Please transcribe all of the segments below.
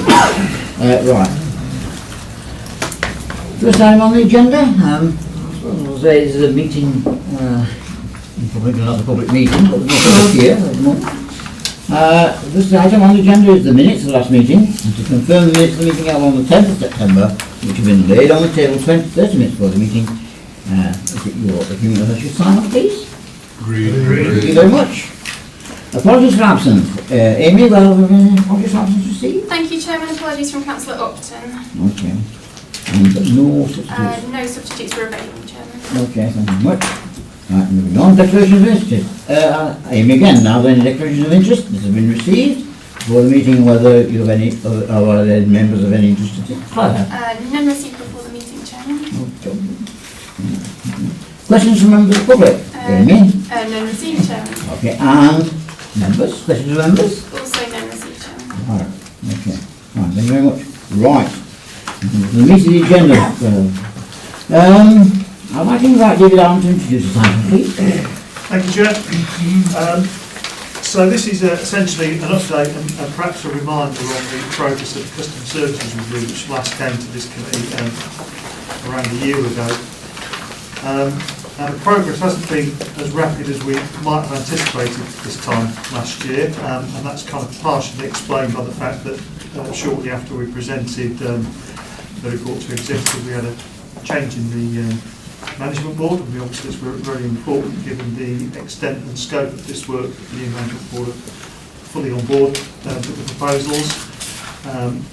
Right. First item on the agenda, this is a meeting, probably not a public meeting, but not public here at the moment. This item on the agenda is the minutes of the last meeting, and to confirm the minutes of the meeting held on the 10th of September, which have been laid on the table 30 minutes before the meeting. Is it your opinion that I should sign off, please? Agreed. Thank you very much. Apologies for absence. Amy, well, apologies for absence received? Thank you, Chairman. Apologies from Councillor Upton. Okay. And no substitutes? No substitutes were available, Chairman. Okay, thank you very much. Right, moving on. Declarations of interest. Amy again, now then, declarations of interest. This has been received before the meeting, whether you have any, or are there members of any interest to declare? None received before the meeting, Chairman. Okay. Questions from members of the public? Amy? None received, Chairman. Okay, and members? Questions of members? Also none received, Chairman. Alright, okay. Right, thank you very much. Right. The meat of the agenda. I'd like to invite David Allen to introduce the item, please. Thank you, Chair. So this is essentially an update and perhaps a reminder on the progress of the Customer Services Review, which last came to this committee around a year ago. Now the progress hasn't been as rapid as we might have anticipated this time last year, and that's kind of partially explained by the fact that shortly after we presented the report to executive, we had a change in the management board, and we obviously it's very important given the extent and scope of this work. The new management board are fully on board with the proposals,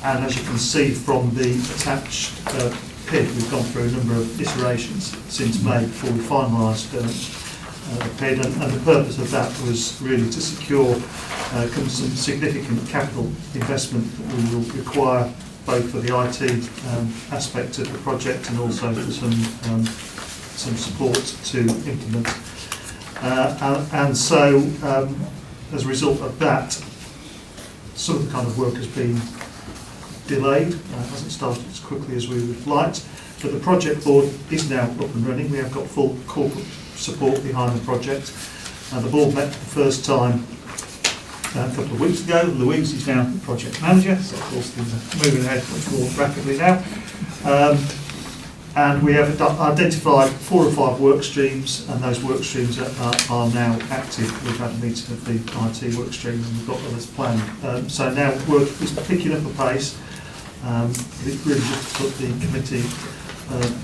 and as you can see from the attached PID, we've gone through a number of iterations since May before we finalised the PID, and the purpose of that was really to secure some significant capital investment that we will require both for the IT aspect of the project and also for some support to implement. And so, as a result of that, some of the kind of work has been delayed, hasn't started as quickly as we would have liked, but the project board is now up and running. We have got full corporate support behind the project. The board met for the first time a couple of weeks ago. Louise is now the project manager, so of course things are moving ahead much more rapidly now. And we have identified 4 or 5 work streams, and those work streams are now active. We've had a meeting of the IT work stream, and we've got others planned. So now work is picking up a pace. It's really just to put the committee,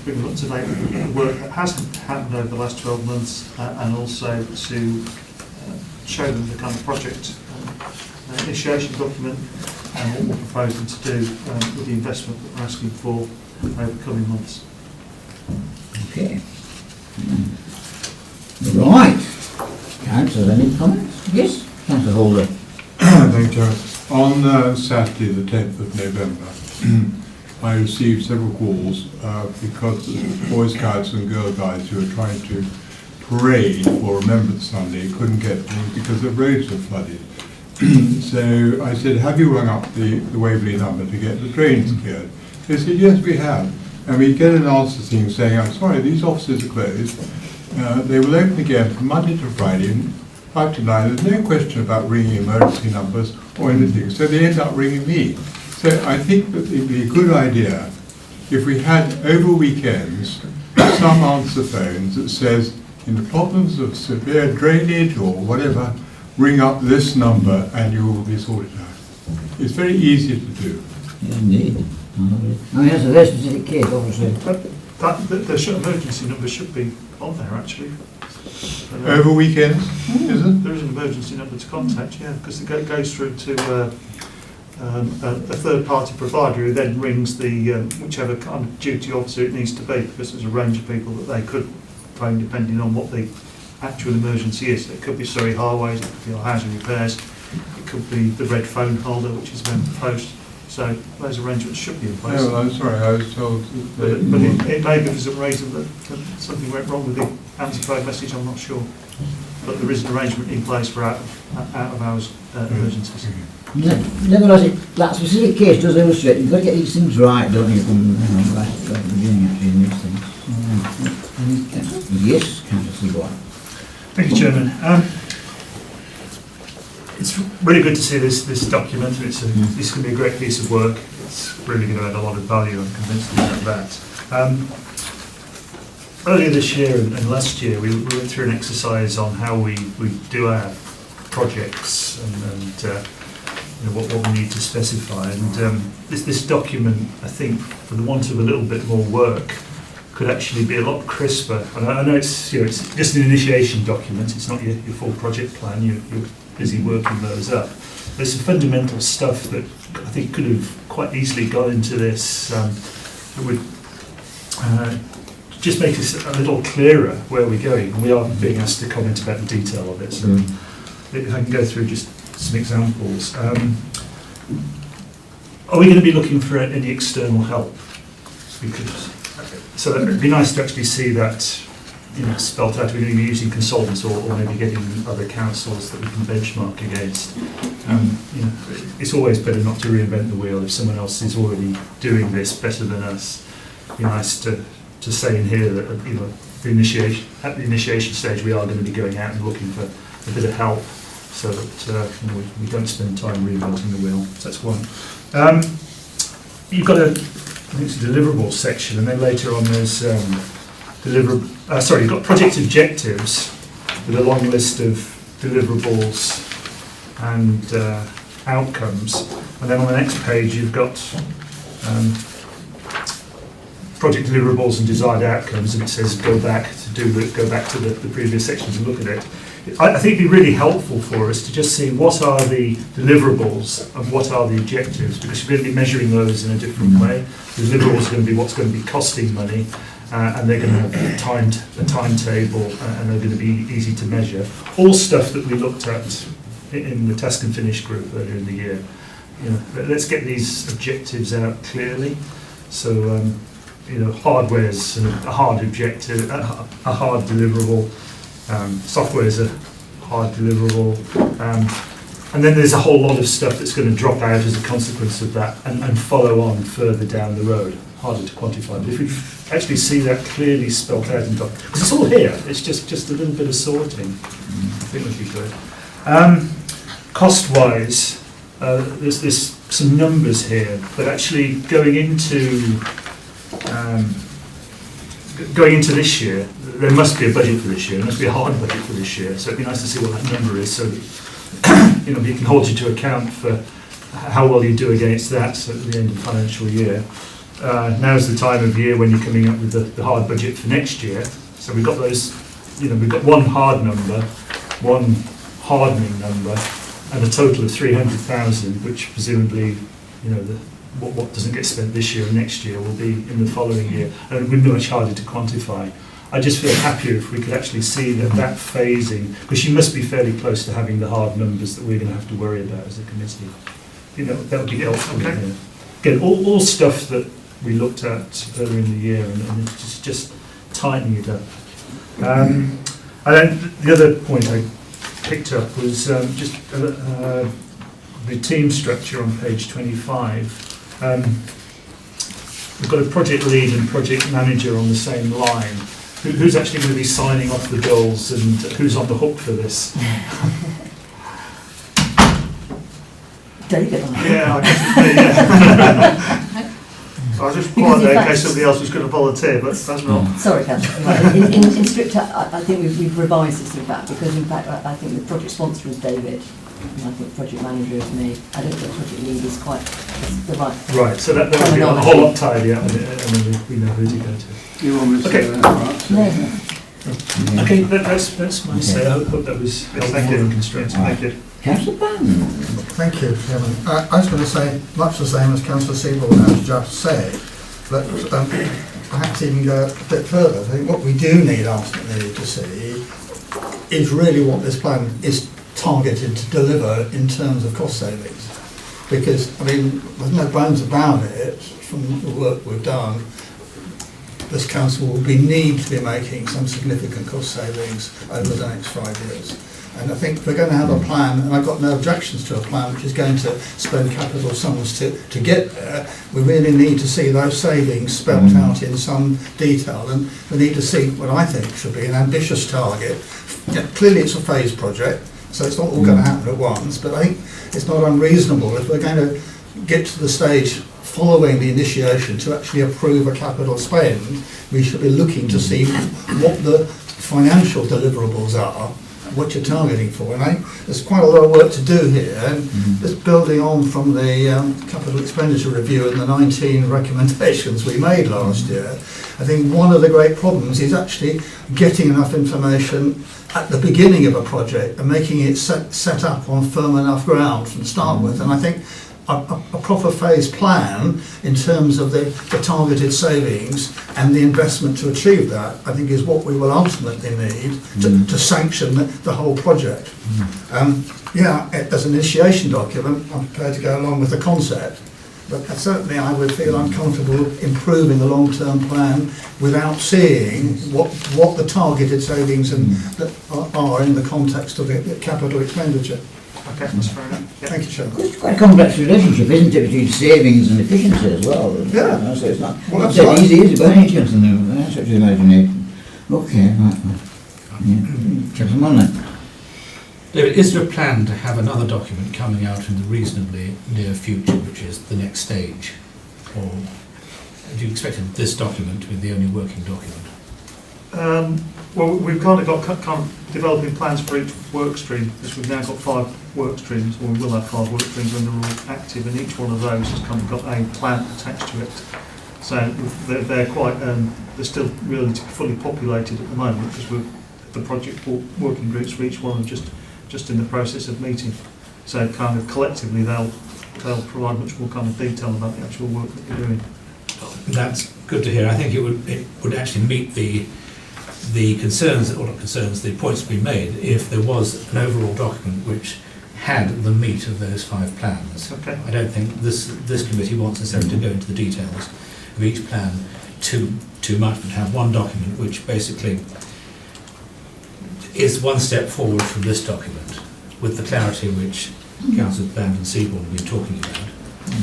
bring them up to date with the work that has happened over the last 12 months, and also to show them the kind of project initiation document and what we're proposing to do with the investment that we're asking for over the coming months. Okay. Right. Councillor, any comments? Yes, Councillor Holder. Thank you. On Saturday, the 10th of November, I received several calls because the Boy Scouts and Girl Guides who were trying to parade for Remembrance Sunday couldn't get them because the roads were flooded. So I said, have you rung up the Waverley number to get the drains cleared? They said, yes, we have. And we get an answer thing saying, I'm sorry, these offices are closed. They will open again from Monday to Friday, 5 to 9. There's no question about ringing emergency numbers or anything. So they end up ringing me. So I think that it would be a good idea if we had over weekends some answer phones that says, in the problems of severe drainage or whatever, ring up this number and you will be sorted out. It's very easy to do. Yeah, indeed. I mean, that's a very specific case, obviously. The emergency number should be on there, actually. Over weekends, is it? There is an emergency number to contact, yeah, because it goes through to a third-party provider who then rings the whichever kind of duty officer it needs to be, because there's a range of people that they could phone depending on what the actual emergency is. It could be Surrey Highways, it could be our housing repairs, it could be the red phone holder, which is then the post. So those arrangements should be in place. No, I'm sorry, I was told. But it may be for some reason that something went wrong with the answer phone message, I'm not sure. But there is an arrangement in place for out of hours emergencies. Nevertheless, that specific case does illustrate you've got to get these things right, don't you, from right at the beginning actually in these things. Yes, Councillor Seaboy. Thank you, Chairman. It's really good to see this document. It's going to be a great piece of work. It's really going to add a lot of value. I'm convinced about that. Earlier this year and last year, we went through an exercise on how we do our projects and what we need to specify. And this document, I think, for the want of a little bit more work, could actually be a lot crisper. And I know it's just an initiation document. It's not your full project plan. You're busy working those up. There's some fundamental stuff that I think could have quite easily got into this. That would just make us a little clearer where we're going. And we are being asked to comment about the detail of it. So if I can go through just some examples. Are we going to be looking for any external help? So it would be nice to actually see that spelt out. We're going to be using consultants or maybe getting other councils that we can benchmark against. It's always better not to reinvent the wheel if someone else is already doing this better than us. It'd be nice to say in here that at the initiation stage we are going to be going out and looking for a bit of help, so that we don't spend time reinventing the wheel. So that's one. You've got I think it's a deliverables section, and then later on there's you've got project objectives with a long list of deliverables and outcomes, and then on the next page you've got project deliverables and desired outcomes, and it says go back to the previous sections and look at it. I think it'd be really helpful for us to just see what are the deliverables and what are the objectives, because we're going to be measuring those in a different way. The deliverables are going to be what's going to be costing money, and they're going to have a timetable, and they're going to be easy to measure. All stuff that we looked at in the task and finish group earlier in the year. Let's get these objectives out clearly. So hardware's a hard objective, a hard deliverable. Software is a hard deliverable, and then there's a whole lot of stuff that's going to drop out as a consequence of that and follow on further down the road. Harder to quantify, but if we actually see that clearly spelt out in document, because it's all here, it's just a little bit of sorting, I think would be good. Cost-wise, there's some numbers here, but actually going into this year, there must be a budget for this year. There must be a hard budget for this year. So it'd be nice to see what that number is, so that we can hold you to account for how well you do against that at the end of the financial year. Now's the time of year when you're coming up with the hard budget for next year. So we've got those. We've got one hard number, one hardening number, and a total of 300,000, which presumably, what doesn't get spent this year and next year will be in the following year, and it would be much harder to quantify. I just feel happier if we could actually see that phasing, because you must be fairly close to having the hard numbers that we're going to have to worry about as a committee. That would be helpful. Okay. Again, all stuff that we looked at earlier in the year, and just tightening it up. And then the other point I picked up was just the team structure on page 25. We've got a project lead and project manager on the same line. Who's actually going to be signing off the goals, and who's on the hook for this? David. Yeah, I was just quiet there in case somebody else was going to volunteer, but that's not. Sorry, Councillor. In script, I think we've revised this in fact, because in fact I think the project sponsor is David, and I think project manager is me. I don't think project lead is quite the right. Right, so that would be a whole lot tidier, and then we know who to go to. You want me to say that, right? No. Okay, that's my say. I hope that was helpful and constructive. Thank you. Councillor Bannon. Thank you, Chairman. I was going to say much the same as Councillor Seabold has just said, but perhaps even go a bit further. I think what we do need ultimately to see is really what this plan is targeted to deliver in terms of cost savings. Because, there's no bones about it, from the work we've done, this council will need to be making some significant cost savings over the next 5 years. And I think we're going to have a plan, and I've got no objections to a plan which is going to spend capital sums to get there. We really need to see those savings spelled out in some detail, and we need to see what I think should be an ambitious target. Clearly it's a phased project, so it's not all going to happen at once, but I think it's not unreasonable if we're going to get to the stage following the initiation to actually approve a capital spend, we should be looking to see what the financial deliverables are, what you're targeting for. And I think there's quite a lot of work to do here, and just building on from the capital expenditure review and the 19 recommendations we made last year, I think one of the great problems is actually getting enough information at the beginning of a project and making it set up on firm enough ground to start with. And I think a proper phased plan in terms of the targeted savings and the investment to achieve that, I think, is what we will ultimately need to sanction the whole project. Yeah, as an initiation document, I'm prepared to go along with the concept, but certainly I would feel uncomfortable improving the long-term plan without seeing what the targeted savings are in the context of the capital expenditure. Okay, that's fair enough. Yeah. Thank you, Chairman. It's quite a complex relationship, isn't it, between savings and efficiency as well? Yeah. So it's not, Well, not that's dead right. easy, is it, by any chance? That's such an imagination. Okay, right. Yeah. Check them on then. David, is there a plan to have another document coming out in the reasonably near future, which is the next stage? Or do you expect this document to be the only working document? Well, we've kind of got developing plans for each work stream, because we've now got 5 work streams, or we will have 5 work streams when they're all active, and each one of those has kind of got a plan attached to it. So they're quite, they're still really fully populated at the moment, because the project working groups for each one are just in the process of meeting. So kind of collectively they'll provide much more kind of detail about the actual work that we're doing. That's good to hear. I think it would actually meet the concerns, or not concerns, the points to be made if there was an overall document which had the meat of those 5 plans. Okay. I don't think this committee wants necessarily to go into the details of each plan too much, but have one document which basically is one step forward from this document, with the clarity which Councillors Band and Seaborn have been talking about,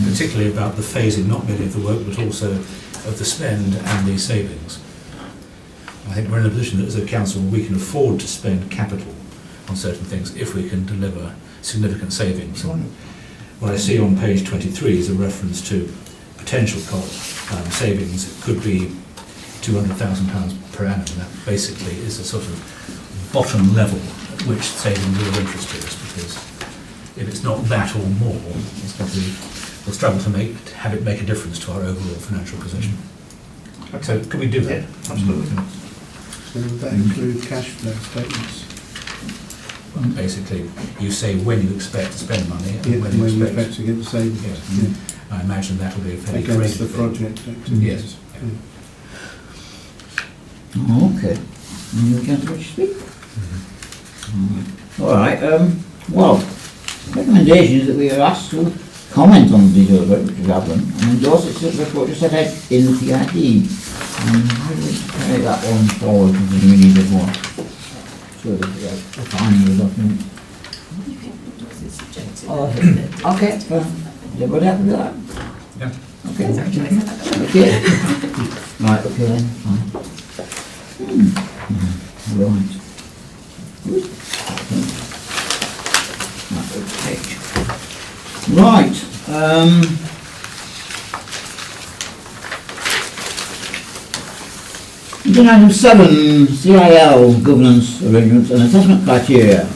particularly about the phasing not merely of the work but also of the spend and the savings. I think we're in a position that as a council we can afford to spend capital on certain things if we can deliver significant savings. What I see on page 23 is a reference to potential savings. It could be £200,000 per annum. That basically is a sort of bottom level at which savings are of interest to us, because if it's not that or more, it's going to be, we'll struggle to have it make a difference to our overall financial position. Okay. So can we do that? Yeah, absolutely. So would that include cash flow statements? Basically, you say when you expect to spend money and Yeah, when you expect to get the savings. Yes. Yeah. I imagine that will be a fairly Against the creative thing. project activities. Yes. Oh, okay. You can't speak. All right. Well, recommendation is that we are asked to comment on the detailed work which has happened and endorse it report just set out in the PID. How do we carry that one forward? Because we need it more. So the finding of the document. You can endorse it subject to Oh, the- okay. Is everybody happy with that? Yeah. Okay. Sorry, can I say that? Okay. Right. Okay then. Fine. Right. Good. Right. Item 7, CIL governance arrangements and assessment criteria.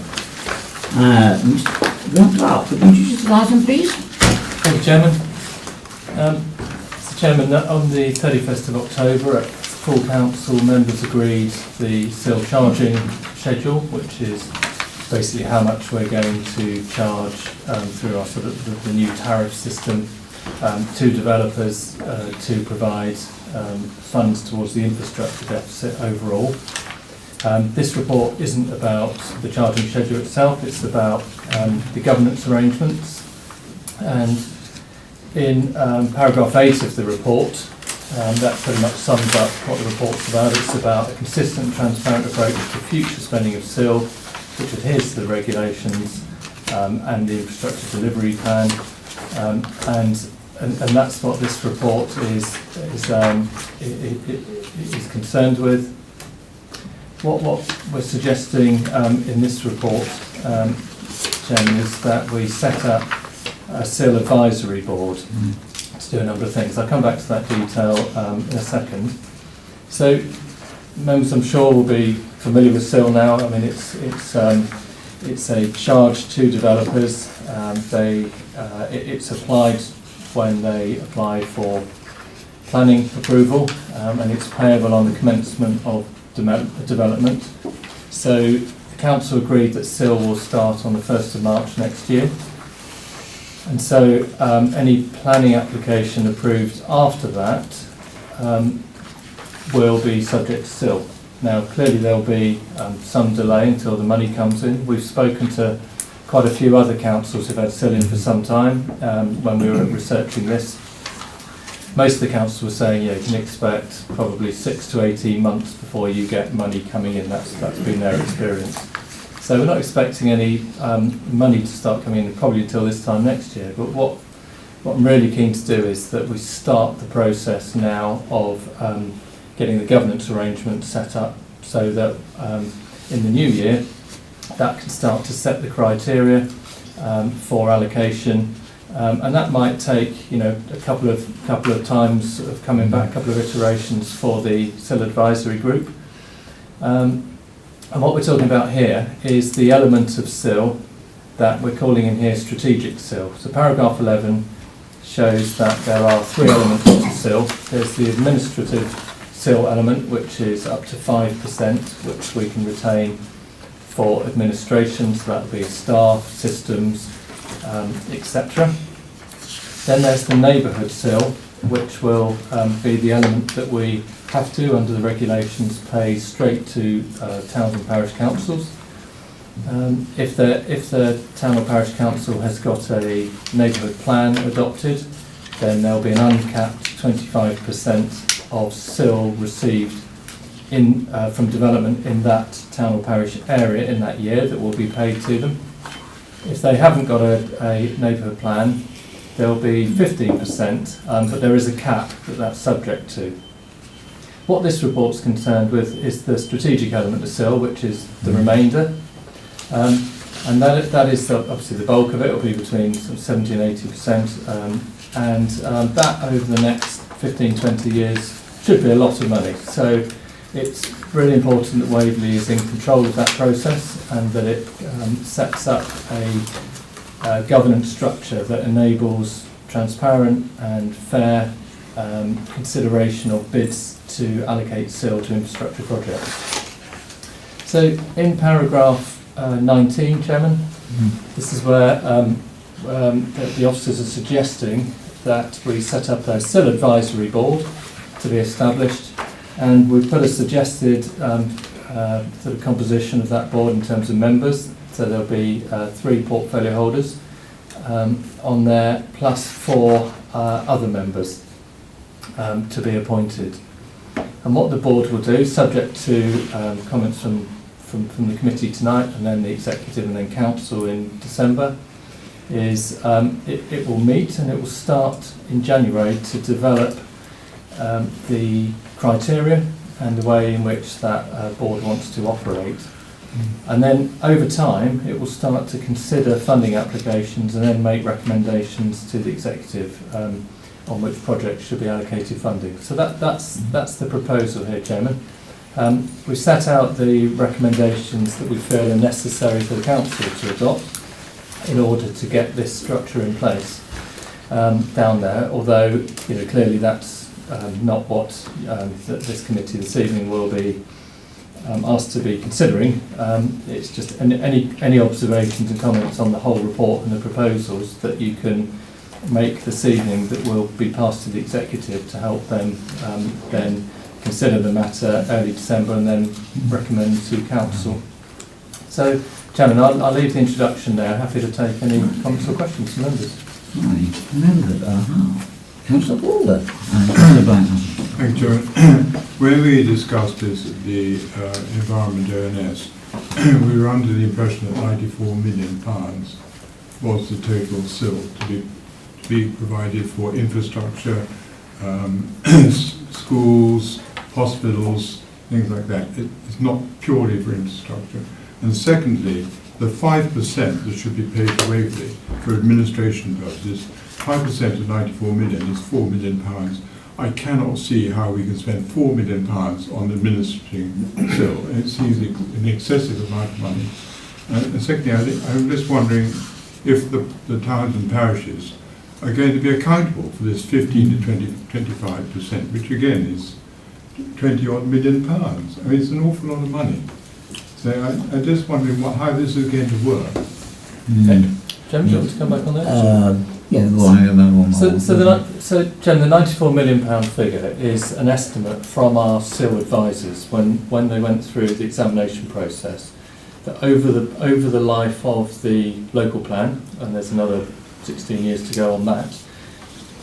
Mr. Clark, could you introduce the item, please? Thank you, Chairman. Mr. Chairman, on the 31st of October, at full council, members agreed the SIL charging schedule, which is basically how much we're going to charge through our sort of the new tariff system to developers to provide funds towards the infrastructure deficit overall. This report isn't about the charging schedule itself, it's about the governance arrangements. And in paragraph 8 of the report, that pretty much sums up what the report's about. It's about a consistent, transparent approach to future spending of SIL, which adheres to the regulations and the infrastructure delivery plan. And that's what this report is concerned with. What we're suggesting in this report Mr Chairman, is that we set up a SIL advisory board to do a number of things. I'll come back to that detail in a second. So, members I'm sure will be familiar with SIL now. I mean, it's a charge to developers. It's applied when they apply for planning approval, and it's payable on the commencement of development. So the council agreed that SIL will start on the 1st of March next year, and so any planning application approved after that will be subject to SIL. Now clearly there will be some delay until the money comes in. We've spoken to quite a few other councils who've had SIL in for some time when we were researching this. Most of the councils were saying, yeah, you can expect probably 6 to 18 months before you get money coming in. That's been their experience. So we're not expecting any money to start coming in probably until this time next year. But what I'm really keen to do is that we start the process now of getting the governance arrangement set up so that in the new year that can start to set the criteria for allocation. And that might take, you know, a couple of times of coming back, a couple of iterations for the SIL advisory group. And what we're talking about here is the element of SIL that we're calling in here strategic SIL. So paragraph 11 shows that there are 3 elements to SIL. There's the administrative SIL element, which is up to 5%, which we can retain for administration, so that will be staff, systems, etc. Then there's the neighbourhood SIL, which will be the element that we have to, under the regulations, pay straight to towns and parish councils. If the town or parish council has got a neighbourhood plan adopted, then there'll be an uncapped 25% of SIL received from development in that town or parish area in that year that will be paid to them. If they haven't got a neighbourhood plan, there'll be 15%, but there is a cap that's subject to. What this report's concerned with is the strategic element of SIL, which is the remainder, and that is obviously the bulk of it. It'll be between 70 and 80%, and that over the next 15-20 years should be a lot of money. So it's really important that Waverley is in control of that process and that it sets up a governance structure that enables transparent and fair consideration of bids to allocate SIL to infrastructure projects. So in paragraph 19, Chairman, this is where the officers are suggesting that we set up a SIL advisory board to be established, and we've put a suggested sort of composition of that board in terms of members. So there'll be 3 portfolio holders on there, plus 4 other members to be appointed. And what the board will do, subject to comments from the committee tonight, and then the executive and then council in December, is it will meet and it will start in January to develop the criteria and the way in which that board wants to operate. And then over time it will start to consider funding applications and then make recommendations to the executive on which projects should be allocated funding. So that's the proposal here, Chairman. We set out the recommendations that we feel are necessary for the council to adopt in order to get this structure in place down there, although clearly that's not what this committee this evening will be asked to be considering. It's just any observations and comments on the whole report and the proposals that you can make this evening that will be passed to the executive to help them then consider the matter early December and then recommend to council. So, Chairman, I'll leave the introduction there. Happy to take any comments or questions from members. Councillor Balder. Councillor Blanchard. Thank you, Chairman. When we discussed this at the Environment ONS, we were under the impression that £94 million was the total SIL to be provided for infrastructure, schools, hospitals, things like that. It's not purely for infrastructure. And secondly, the 5% that should be paid to Waverley for administration purposes, 5% of 94 million is £4 million. I cannot see how we can spend £4 million on administering SIL. It seems an excessive amount of money. And secondly, I'm just wondering if the towns and parishes are going to be accountable for this 15 to 25%, which again is 20 odd £million. I mean, it's an awful lot of money. So I'm just wondering how this is going to work. Jem, do you want to come back on that? Yeah, go on. So, Jem, the £94 million figure is an estimate from our SIL advisors when they went through the examination process, that over the life of the local plan, and there's another 16 years to go on that,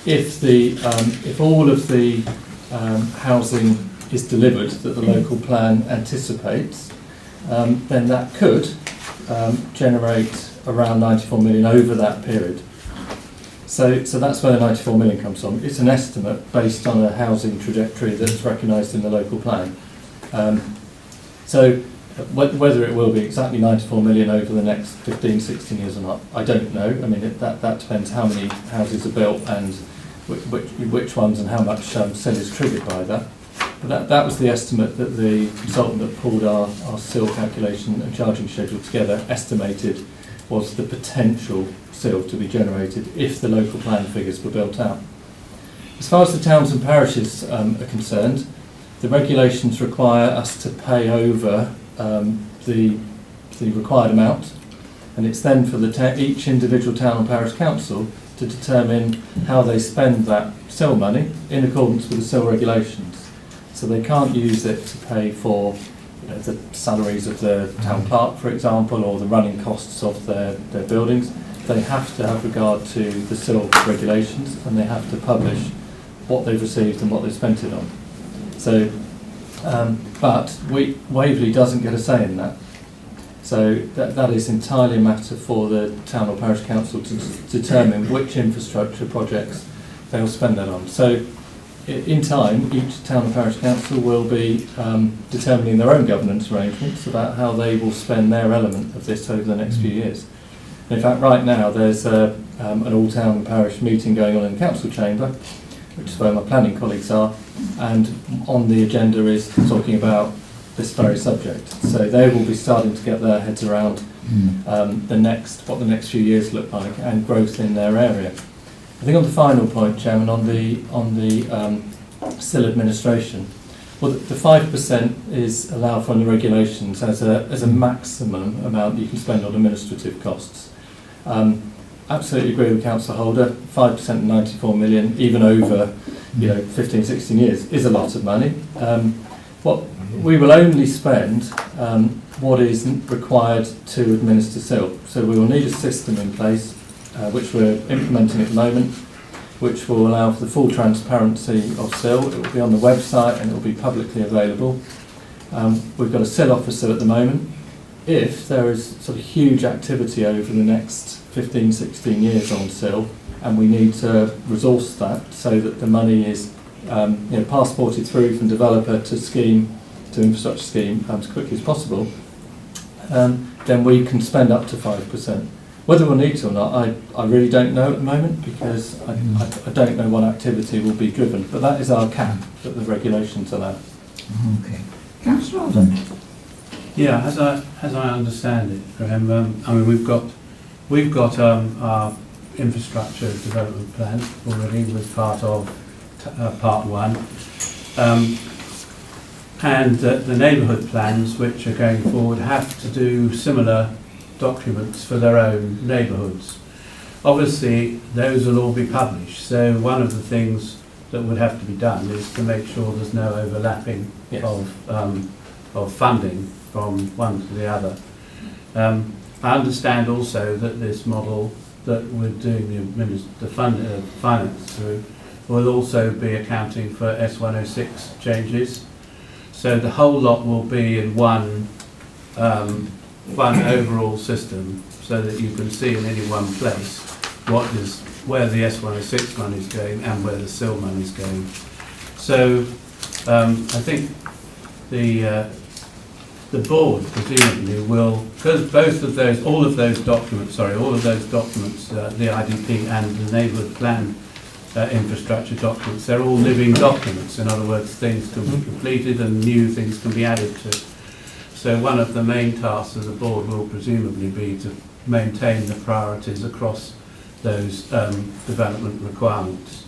if all of the housing is delivered that the local plan anticipates, then that could generate around 94 million over that period. So that's where the 94 million comes from. It's an estimate based on a housing trajectory that's recognised in the local plan. So whether it will be exactly 94 million over the next 15, 16 years or not, I don't know. I mean, that depends how many houses are built and which ones and how much SIL is triggered by that. But that was the estimate that the consultant that pulled our SIL calculation and charging schedule together estimated was the potential SIL to be generated if the local plan figures were built out. As far as the towns and parishes are concerned, the regulations require us to pay over the required amount, and it's then for each individual town and parish council to determine how they spend that SIL money in accordance with the SIL regulations. So they can't use it to pay for the salaries of the town clerk, for example, or the running costs of their buildings. They have to have regard to the SIL regulations, and they have to publish what they've received and what they've spent it on. So, but Waverley doesn't get a say in that. So that is entirely a matter for the town or parish council to determine which infrastructure projects they'll spend that on. So in time, each town and parish council will be determining their own governance arrangements about how they will spend their element of this over the next few years. In fact, right now there's an all-town and parish meeting going on in the council chamber, which is where my planning colleagues are, and on the agenda is talking about this very subject. So they will be starting to get their heads around what the next few years look like and growth in their area. I think on the final point, Chairman, on the SIL administration, well, the 5% is allowed for in the regulations as a maximum amount you can spend on administrative costs. Absolutely agree with Councillor Holder. 5% of 94 million, even over 15, 16 years, is a lot of money. What we will only spend what is required to administer SIL. So we will need a system in place, which we're implementing at the moment, which will allow for the full transparency of SIL. It will be on the website and it will be publicly available. We've got a SIL officer at the moment. If there is sort of huge activity over the next 15, 16 years on SIL, and we need to resource that so that the money is passported through from developer to scheme, to infrastructure scheme as quickly as possible, then we can spend up to 5%. Whether we'll need to or not, I really don't know at the moment, because I don't know what activity will be driven, but that is our cap that the regulations allow. Okay. Councillor Alden. Yeah, as I understand it, Graham, I mean we've got our infrastructure development plan already with part of part one, and the neighbourhood plans which are going forward have to do similar documents for their own neighbourhoods. Obviously those will all be published, so one of the things that would have to be done is to make sure there's no overlapping of funding from one to the other. I understand also that this model that we're doing the finance through will also be accounting for S106 changes. So the whole lot will be in one overall system, so that you can see in any one place where the S106 money is going and where the SIL money is going. So I think the board presumably will, because all of those documents, the IDP and the neighbourhood plan infrastructure documents, they're all living documents. In other words, things can be completed and new things can be added to. So one of the main tasks of the board will presumably be to maintain the priorities across those development requirements.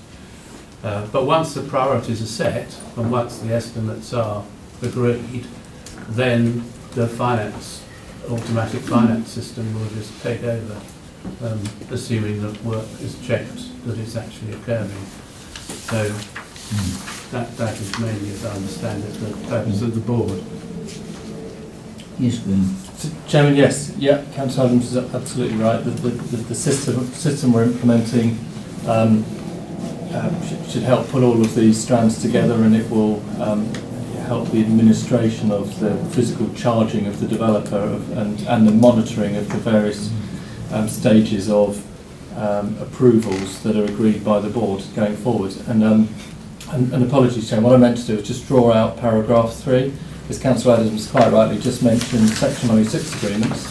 But once the priorities are set and once the estimates are agreed, then the automatic finance system will just take over, assuming that work is checked, that it's actually occurring. So that is mainly, as I understand it, the purpose of the board. Yes, Graham. So, Chairman, yes, yeah, Councillor Adams is absolutely right. The system we're implementing should help put all of these strands together, and it will help the administration of the physical charging of the developer and the monitoring of the various stages of approvals that are agreed by the board going forward. And apologies, Chairman, what I meant to do was just draw out paragraph 3. As Councillor Adams quite rightly just mentioned, Section 106 agreements,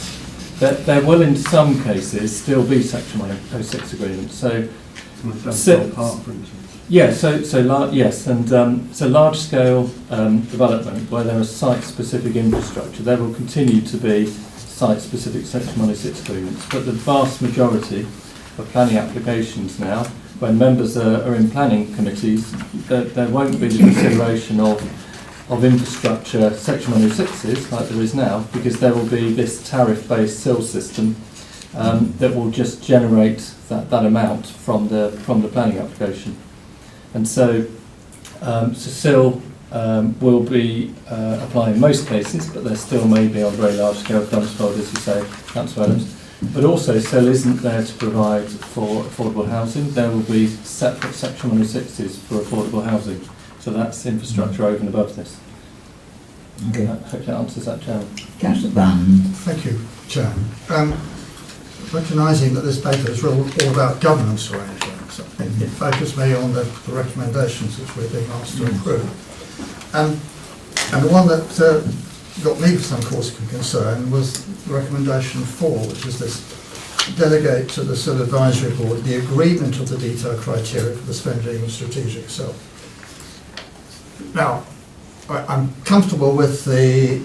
that there will in some cases still be Section 106 agreements. So large-scale development where there are site-specific infrastructure, there will continue to be site-specific Section 106 agreements. But the vast majority of planning applications now, when members are in planning committees, there won't be the consideration of infrastructure Section 106s like there is now, because there will be this tariff-based SIL system that will just generate that amount from the planning application. And so SIL will be applying in most cases, but there still may be on very large scale dumpsfold, as you say, Councillor Adams. But also SIL isn't there to provide for affordable housing. There will be separate Section 106s for affordable housing. So that's infrastructure over and above this. Okay. I hope that answers that, Chairman. Councillor Bannon. Thank you, Chairman. Recognising that this paper is all about governance arrangements, it focused me on the recommendations which we're being asked to approve. And the one that got me some cause of concern was recommendation 4, which is this: delegate to the SIL Advisory Board the agreement of the detailed criteria for the spending and strategic SIL. Now, I'm comfortable with the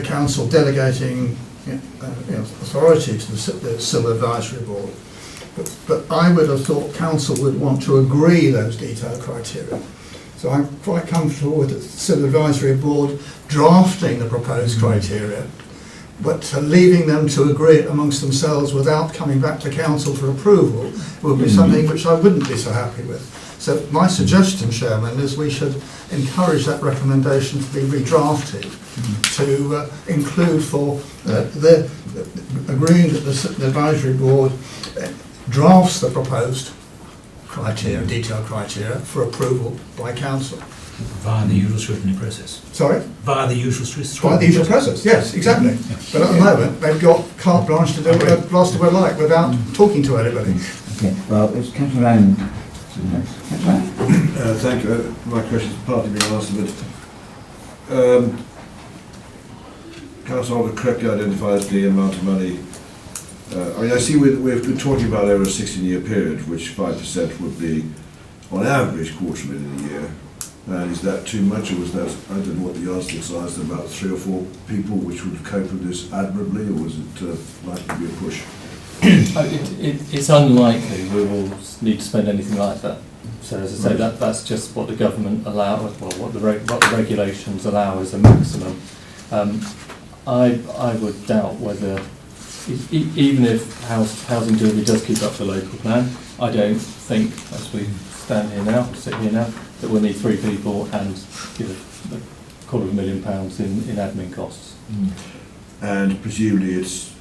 council delegating authority to the SIL Advisory Board, but I would have thought council would want to agree those detailed criteria. So I'm quite comfortable with the SIL Advisory Board drafting the proposed criteria, but leaving them to agree it amongst themselves without coming back to council for approval would be something which I wouldn't be so happy with. So my suggestion, Chairman, is we should encourage that recommendation to be redrafted to include for the agreeing that the Advisory Board drafts the proposed criteria, detailed criteria, for approval by council. Via the usual scrutiny process. Sorry? Via the usual scrutiny Via the usual process, yes, exactly. But at the moment, they've got carte blanche to do whatever they like without talking to anybody. Okay, well, it's Councillor Round. Thank you. My question's partly been answered, but Councillor Holder correctly identifies the amount of money. I mean, I see we've been talking about over a 16-year period, which 5% would be, on average, £250,000 a year. And is that too much, or was that, I don't know what the yardstick size, about 3 or 4 people which would cope with this admirably, or was it likely to be a push? It's unlikely we will need to spend anything like that. So as I say, that's just what the government allows, well, what the regulations allow as a maximum. I would doubt whether, even if housing delivery does keep up the local plan, I don't think, as we sit here now, that we'll need 3 people and £250,000 in admin costs. And presumably it's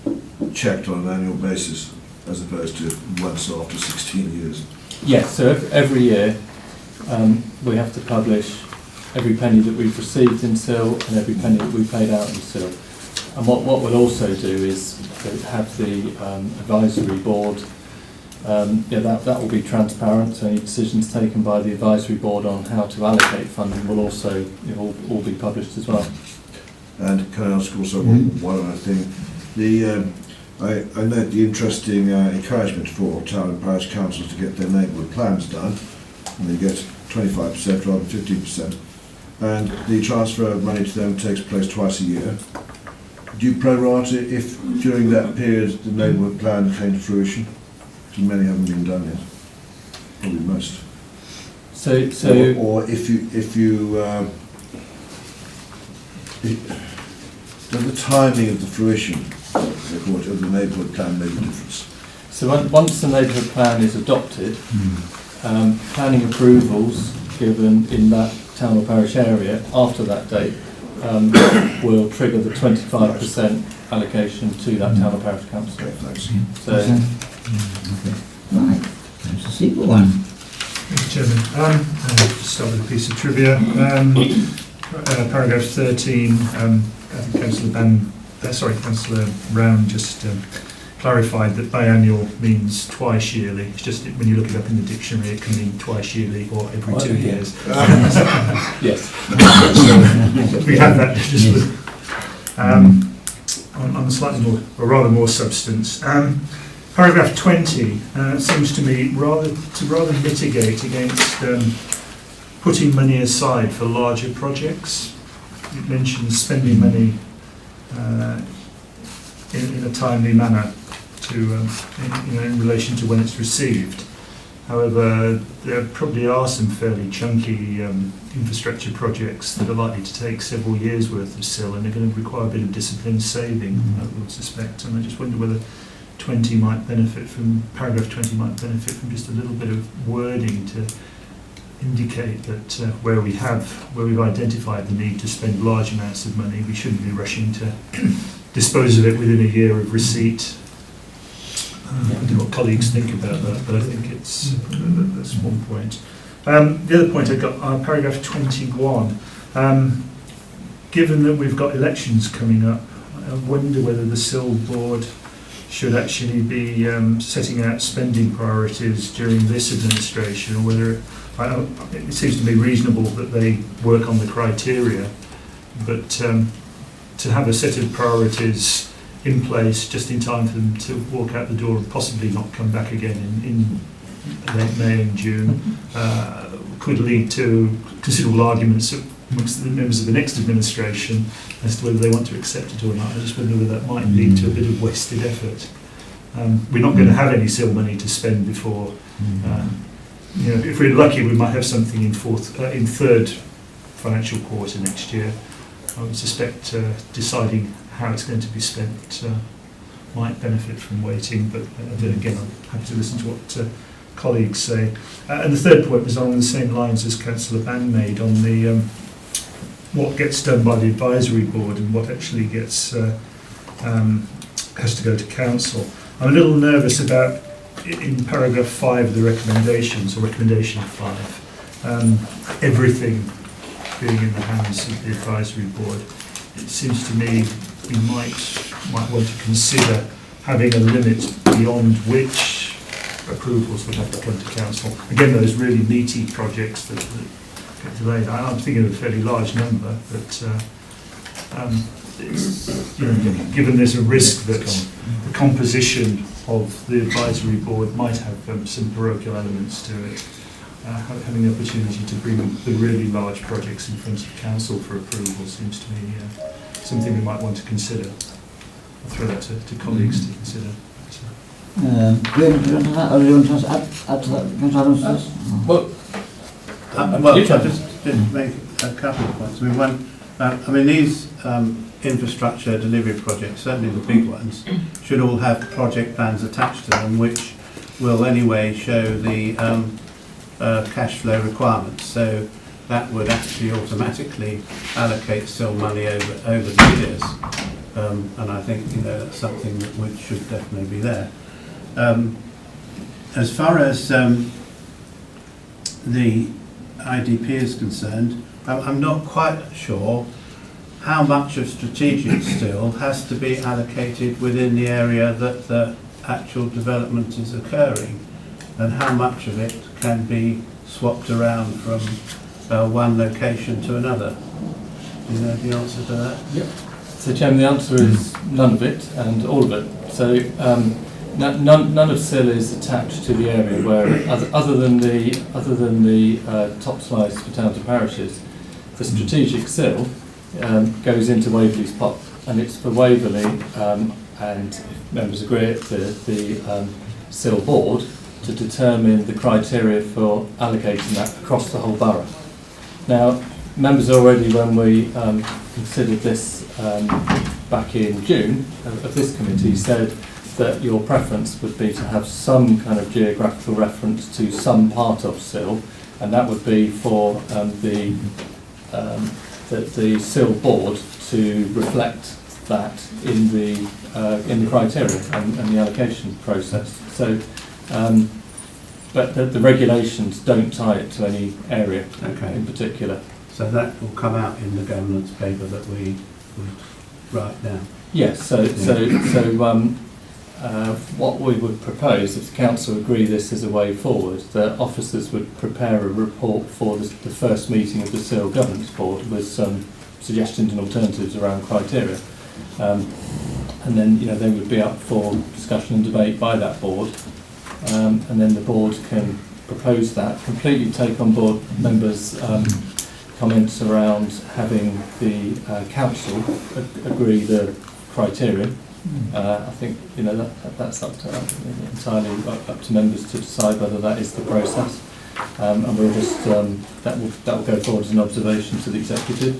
checked on an annual basis as opposed to once after 16 years. Yes, so every year we have to publish every penny that we've received in SIL and every penny that we've paid out in SIL. And what we'll also do is have the advisory board, that will be transparent, so any decisions taken by the advisory board on how to allocate funding will also all be published as well. And can I ask also one other thing? I note the interesting encouragement for town and parish councils to get their neighbourhood plans done, and they get 25% rather than 15%. And the transfer of money to them takes place twice a year. Do you prorate it if during that period the neighbourhood plan came to fruition? Because many haven't been done yet. Probably most. Or if the timing of the fruition of the neighbourhood plan made a difference. So once the neighbourhood plan is adopted, planning approvals given in that town or parish area after that date will trigger the 25% allocation to that town or parish council. Okay, thanks. So, Right, there's a sequel one. Mr. Chairman, start with a piece of trivia. Paragraph 13, I think Councillor Brown just clarified that biannual means twice yearly. It's just that when you look it up in the dictionary, it can mean twice yearly or every 2 years. yes. We have that just on slightly more, or rather more substance. Paragraph 20 seems to me rather mitigate against putting money aside for larger projects. It mentions spending money in a timely manner in relation to when it's received. However, there probably are some fairly chunky infrastructure projects that are likely to take several years worth of SIL, and they're going to require a bit of disciplined saving, I would suspect. And I just wonder whether paragraph 20 might benefit from just a little bit of wording to indicate that where we've identified the need to spend large amounts of money, we shouldn't be rushing to dispose of it within a year of receipt. I don't know what colleagues think about that, but I think that's one point. The other point I got, paragraph 21. Given that we've got elections coming up, I wonder whether the SIL board should actually be setting out spending priorities during this administration, or whether it seems to be reasonable that they work on the criteria, but to have a set of priorities in place just in time for them to walk out the door and possibly not come back again in late May and June could lead to considerable arguments amongst the members of the next administration as to whether they want to accept it or not. I just wonder whether that might lead to a bit of wasted effort. We're not going to have any SIL money to spend before. If we're lucky, we might have something in third financial quarter next year. I would suspect deciding how it's going to be spent might benefit from waiting, but then again, I'm happy to listen to what colleagues say. And the third point was on the same lines as Councillor Ban made on the what gets done by the advisory board and what actually gets has to go to council. I'm a little nervous about in paragraph 5 of the recommendations, or recommendation 5, everything being in the hands of the advisory board. It seems to me we might want to consider having a limit beyond which approvals would have to come to council. Again, those really meaty projects that get delayed. I'm thinking of a fairly large number, but given there's a risk that the composition of the advisory board might have some parochial elements to it, having the opportunity to bring the really large projects in front of council for approval seems to me something we might want to consider. I'll throw that to colleagues to consider. Do you want to add to that? Well, I'll just make a couple of points. These infrastructure delivery projects, certainly the big ones, should all have project plans attached to them, which will anyway show the cash flow requirements. So that would actually automatically allocate SIL money over the years, and I think that's something that should definitely be there. As far as the IDP is concerned, I'm not quite sure how much of strategic still has to be allocated within the area that the actual development is occurring, and how much of it can be swapped around from one location to another. Do you know the answer to that? Yep. So, Chairman, the answer is none of it and all of it. So, none of SIL is attached to the area where, other than the top slice for towns and parishes, the strategic SIL goes into Waverley's pot, and it's for Waverley, and if members agree, the SIL board to determine the criteria for allocating that across the whole borough. Now, members already, when we considered this back in June of this committee, said that your preference would be to have some kind of geographical reference to some part of SIL, and that would be for the SIL board to reflect that in the criteria and the allocation process. So, but the regulations don't tie it to any area in particular. So that will come out in the governance paper that we would write down. Yes. So what we would propose, if the council agree this is a way forward, that officers would prepare a report for the first meeting of the SIL Governance Board with some suggestions and alternatives around criteria, and then they would be up for discussion and debate by that board, and then the board can propose that, completely take on board members' comments around having the council agree the criteria. I think that's up to entirely up to members to decide whether that is the process, and we'll just that will go forward as an observation to the executive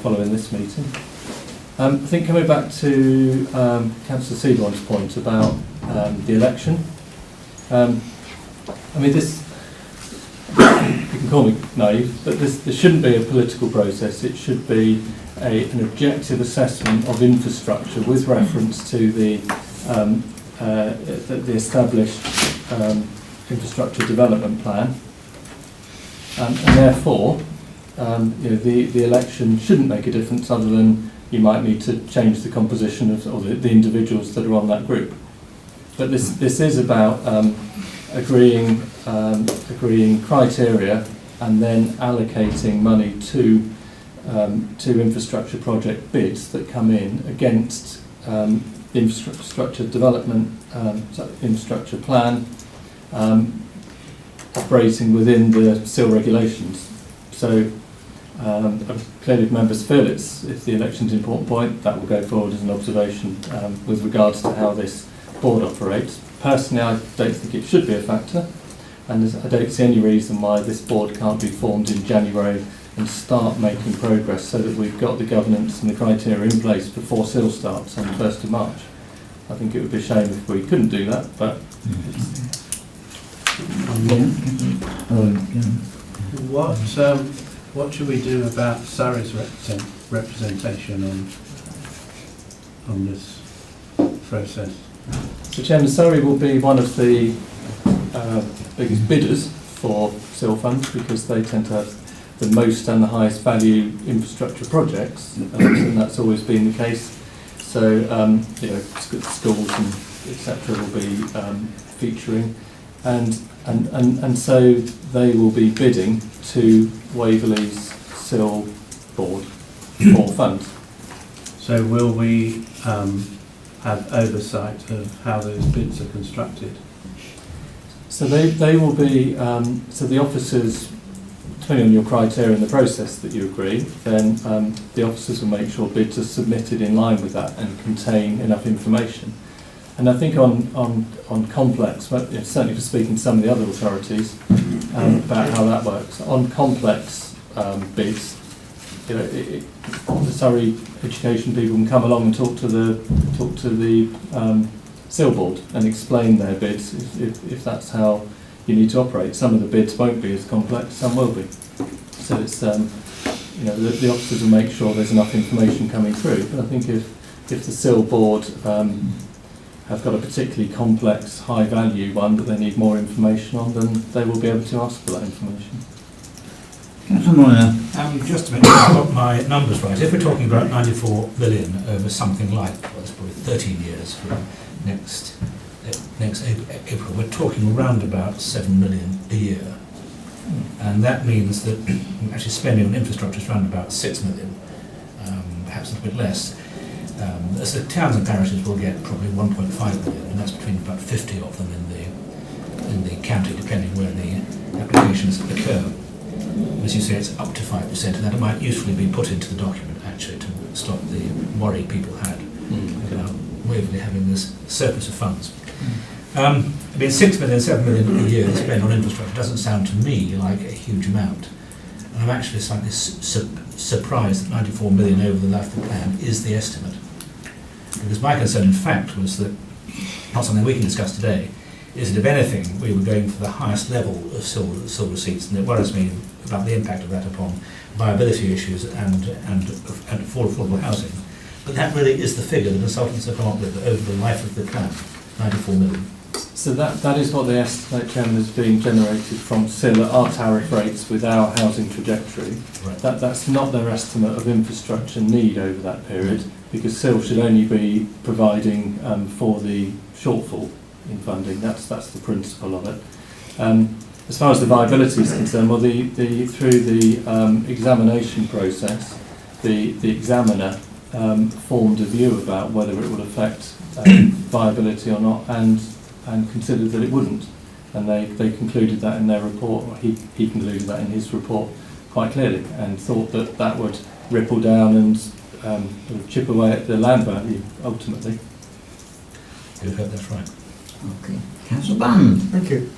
following this meeting. I think coming back to Councillor Seaborn's point about the election, I mean this. You can call me naive, but this shouldn't be a political process. It should be an objective assessment of infrastructure with reference to the established infrastructure development plan, and therefore the election shouldn't make a difference other than you might need to change the composition of or the individuals that are on that group. But this is about agreeing criteria and then allocating money to infrastructure project bids that come in against the infrastructure development, infrastructure plan, operating within the SIL regulations. So clearly if members feel if the election's an important point, that will go forward as an observation with regards to how this board operates. Personally, I don't think it should be a factor, and I don't see any reason why this board can't be formed in January and start making progress so that we've got the governance and the criteria in place before SIL starts on the 1st of March. I think it would be a shame if we couldn't do that, but what should we do about Surrey's representation on this process? So, Chairman, Surrey will be one of the biggest bidders for SIL funds because they tend to have the most and the highest value infrastructure projects, and that's always been the case. So, schools and etc. will be featuring, and so they will be bidding to Waverley's SIL board for funds. So, will we have oversight of how those bids are constructed? So they will be, so the officers, depending on your criteria and the process that you agree, then the officers will make sure bids are submitted in line with that and contain enough information. And I think on complex, certainly for speaking to some of the other authorities about how that works, on complex bids, the Surrey education people can come along and talk to the SIL board and explain their bids if that's how you need to operate. Some of the bids won't be as complex, some will be. So it's the officers will make sure there's enough information coming through. But I think if the SIL board have got a particularly complex, high value one that they need more information on, then they will be able to ask for that information. Just to make sure I've got my numbers right, if we're talking about 94 million over something like, well, it's probably 13 years from next April, we're talking around about 7 million a year. And that means that actually spending on infrastructure is around about 6 million, perhaps a bit less. as the towns and parishes will get probably 1.5 million, and that's between about 50 of them in the county, depending where the applications occur. As you say, it's up to 5%, and that might usefully be put into the document, actually, to stop the worry people had about Waverley having this surplus of funds. I mean, 6 million, 7 million a year spent on infrastructure doesn't sound to me like a huge amount. And I'm actually slightly surprised that 94 million over the life of the plan is the estimate. Because my concern, in fact, was that, not something we can discuss today, is that if anything, we were going for the highest level of SIL receipts, and it worries me about the impact of that upon viability issues and affordable housing. But that really is the figure the consultants have come up with over the life of the plan, 94 million. So that is what the estimate, Chairman, is being generated from SIL at our tariff rates with our housing trajectory. Right. That's not their estimate of infrastructure need over that period, because SIL should only be providing for the shortfall in funding. That's the principle of it. As far as the viability is concerned, well, through the examination process, the examiner formed a view about whether it would affect viability or not, and considered that it wouldn't. And they concluded that in their report, or he concluded that in his report quite clearly, and thought that that would ripple down and sort of chip away at the land value ultimately. You've heard that's right. Okay. Councillor Band. Thank you.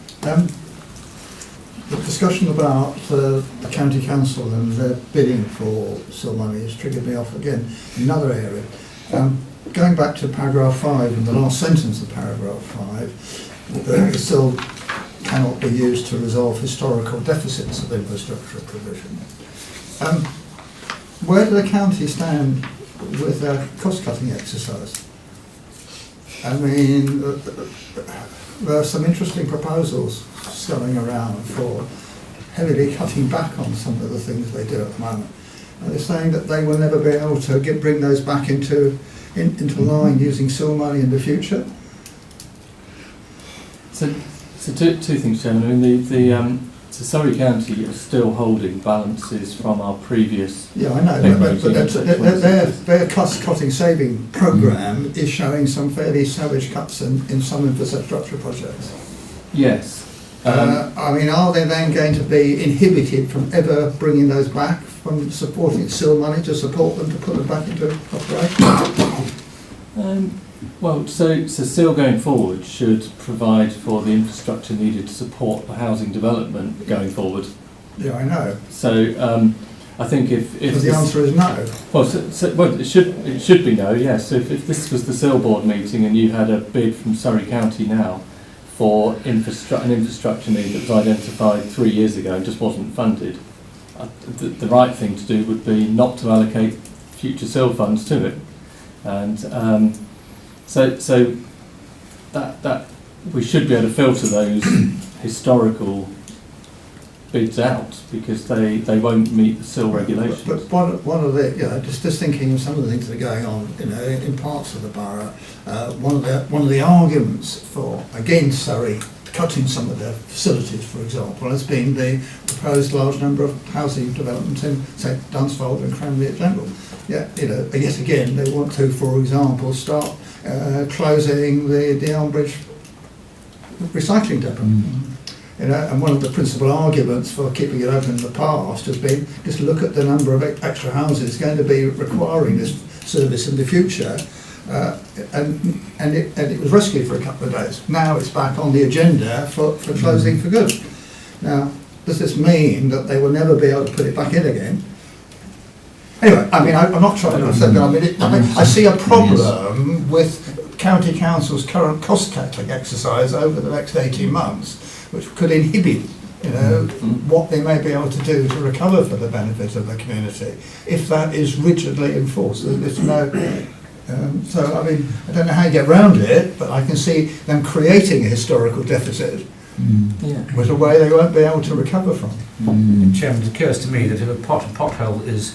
The discussion about the county council and their bidding for SIL money has triggered me off again in another area. Going back to paragraph 5 and the last sentence of paragraph 5, the SIL cannot be used to resolve historical deficits of infrastructure provision. Where do the county stand with their cost-cutting exercise? I mean, there are some interesting proposals going around for heavily cutting back on some of the things they do at the moment. And they're saying that they will never be able to bring those back into line using SIL money in the future. So two things, Chairman. I mean, so Surrey County are still holding balances from our previous. Yeah, I know, but their cost-cutting saving programme is showing some fairly savage cuts in some infrastructure projects. Yes. I mean, are they then going to be inhibited from ever bringing those back, from supporting SIL money to support them to put them back into operation? Well, so SIL going forward should provide for the infrastructure needed to support the housing development going forward. Yeah, I know. So I think if the answer is no. Well, well, it should be no. Yes. So if this was the SIL board meeting and you had a bid from Surrey County now for an infrastructure need that was identified 3 years ago and just wasn't funded, the right thing to do would be not to allocate future SIL funds to it. And so that we should be able to filter those historical bids out because they won't meet the SIL regulations. But one of the, just thinking of some of the things that are going on, in parts of the borough, one of the arguments against Surrey cutting some of their facilities, for example, has been the proposed large number of housing developments in, say, Dunsfold and Cranley at General. Yeah, yet again, they want to, for example, start closing the Elmbridge recycling depot. And one of the principal arguments for keeping it open in the past has been just look at the number of extra houses going to be requiring this service in the future. And it was rescued for a couple of days. Now it's back on the agenda for closing for good. Now, does this mean that they will never be able to put it back in again? Anyway, I mean, I'm not trying to say that. I see a problem with County Council's current cost-cutting exercise over the next 18 months, which could inhibit, what they may be able to do to recover for the benefit of the community, if that is rigidly enforced. There's no. So, I mean, I don't know how you get around it, but I can see them creating a historical deficit, with a way they won't be able to recover from. Chairman, it occurs to me that if a pothole is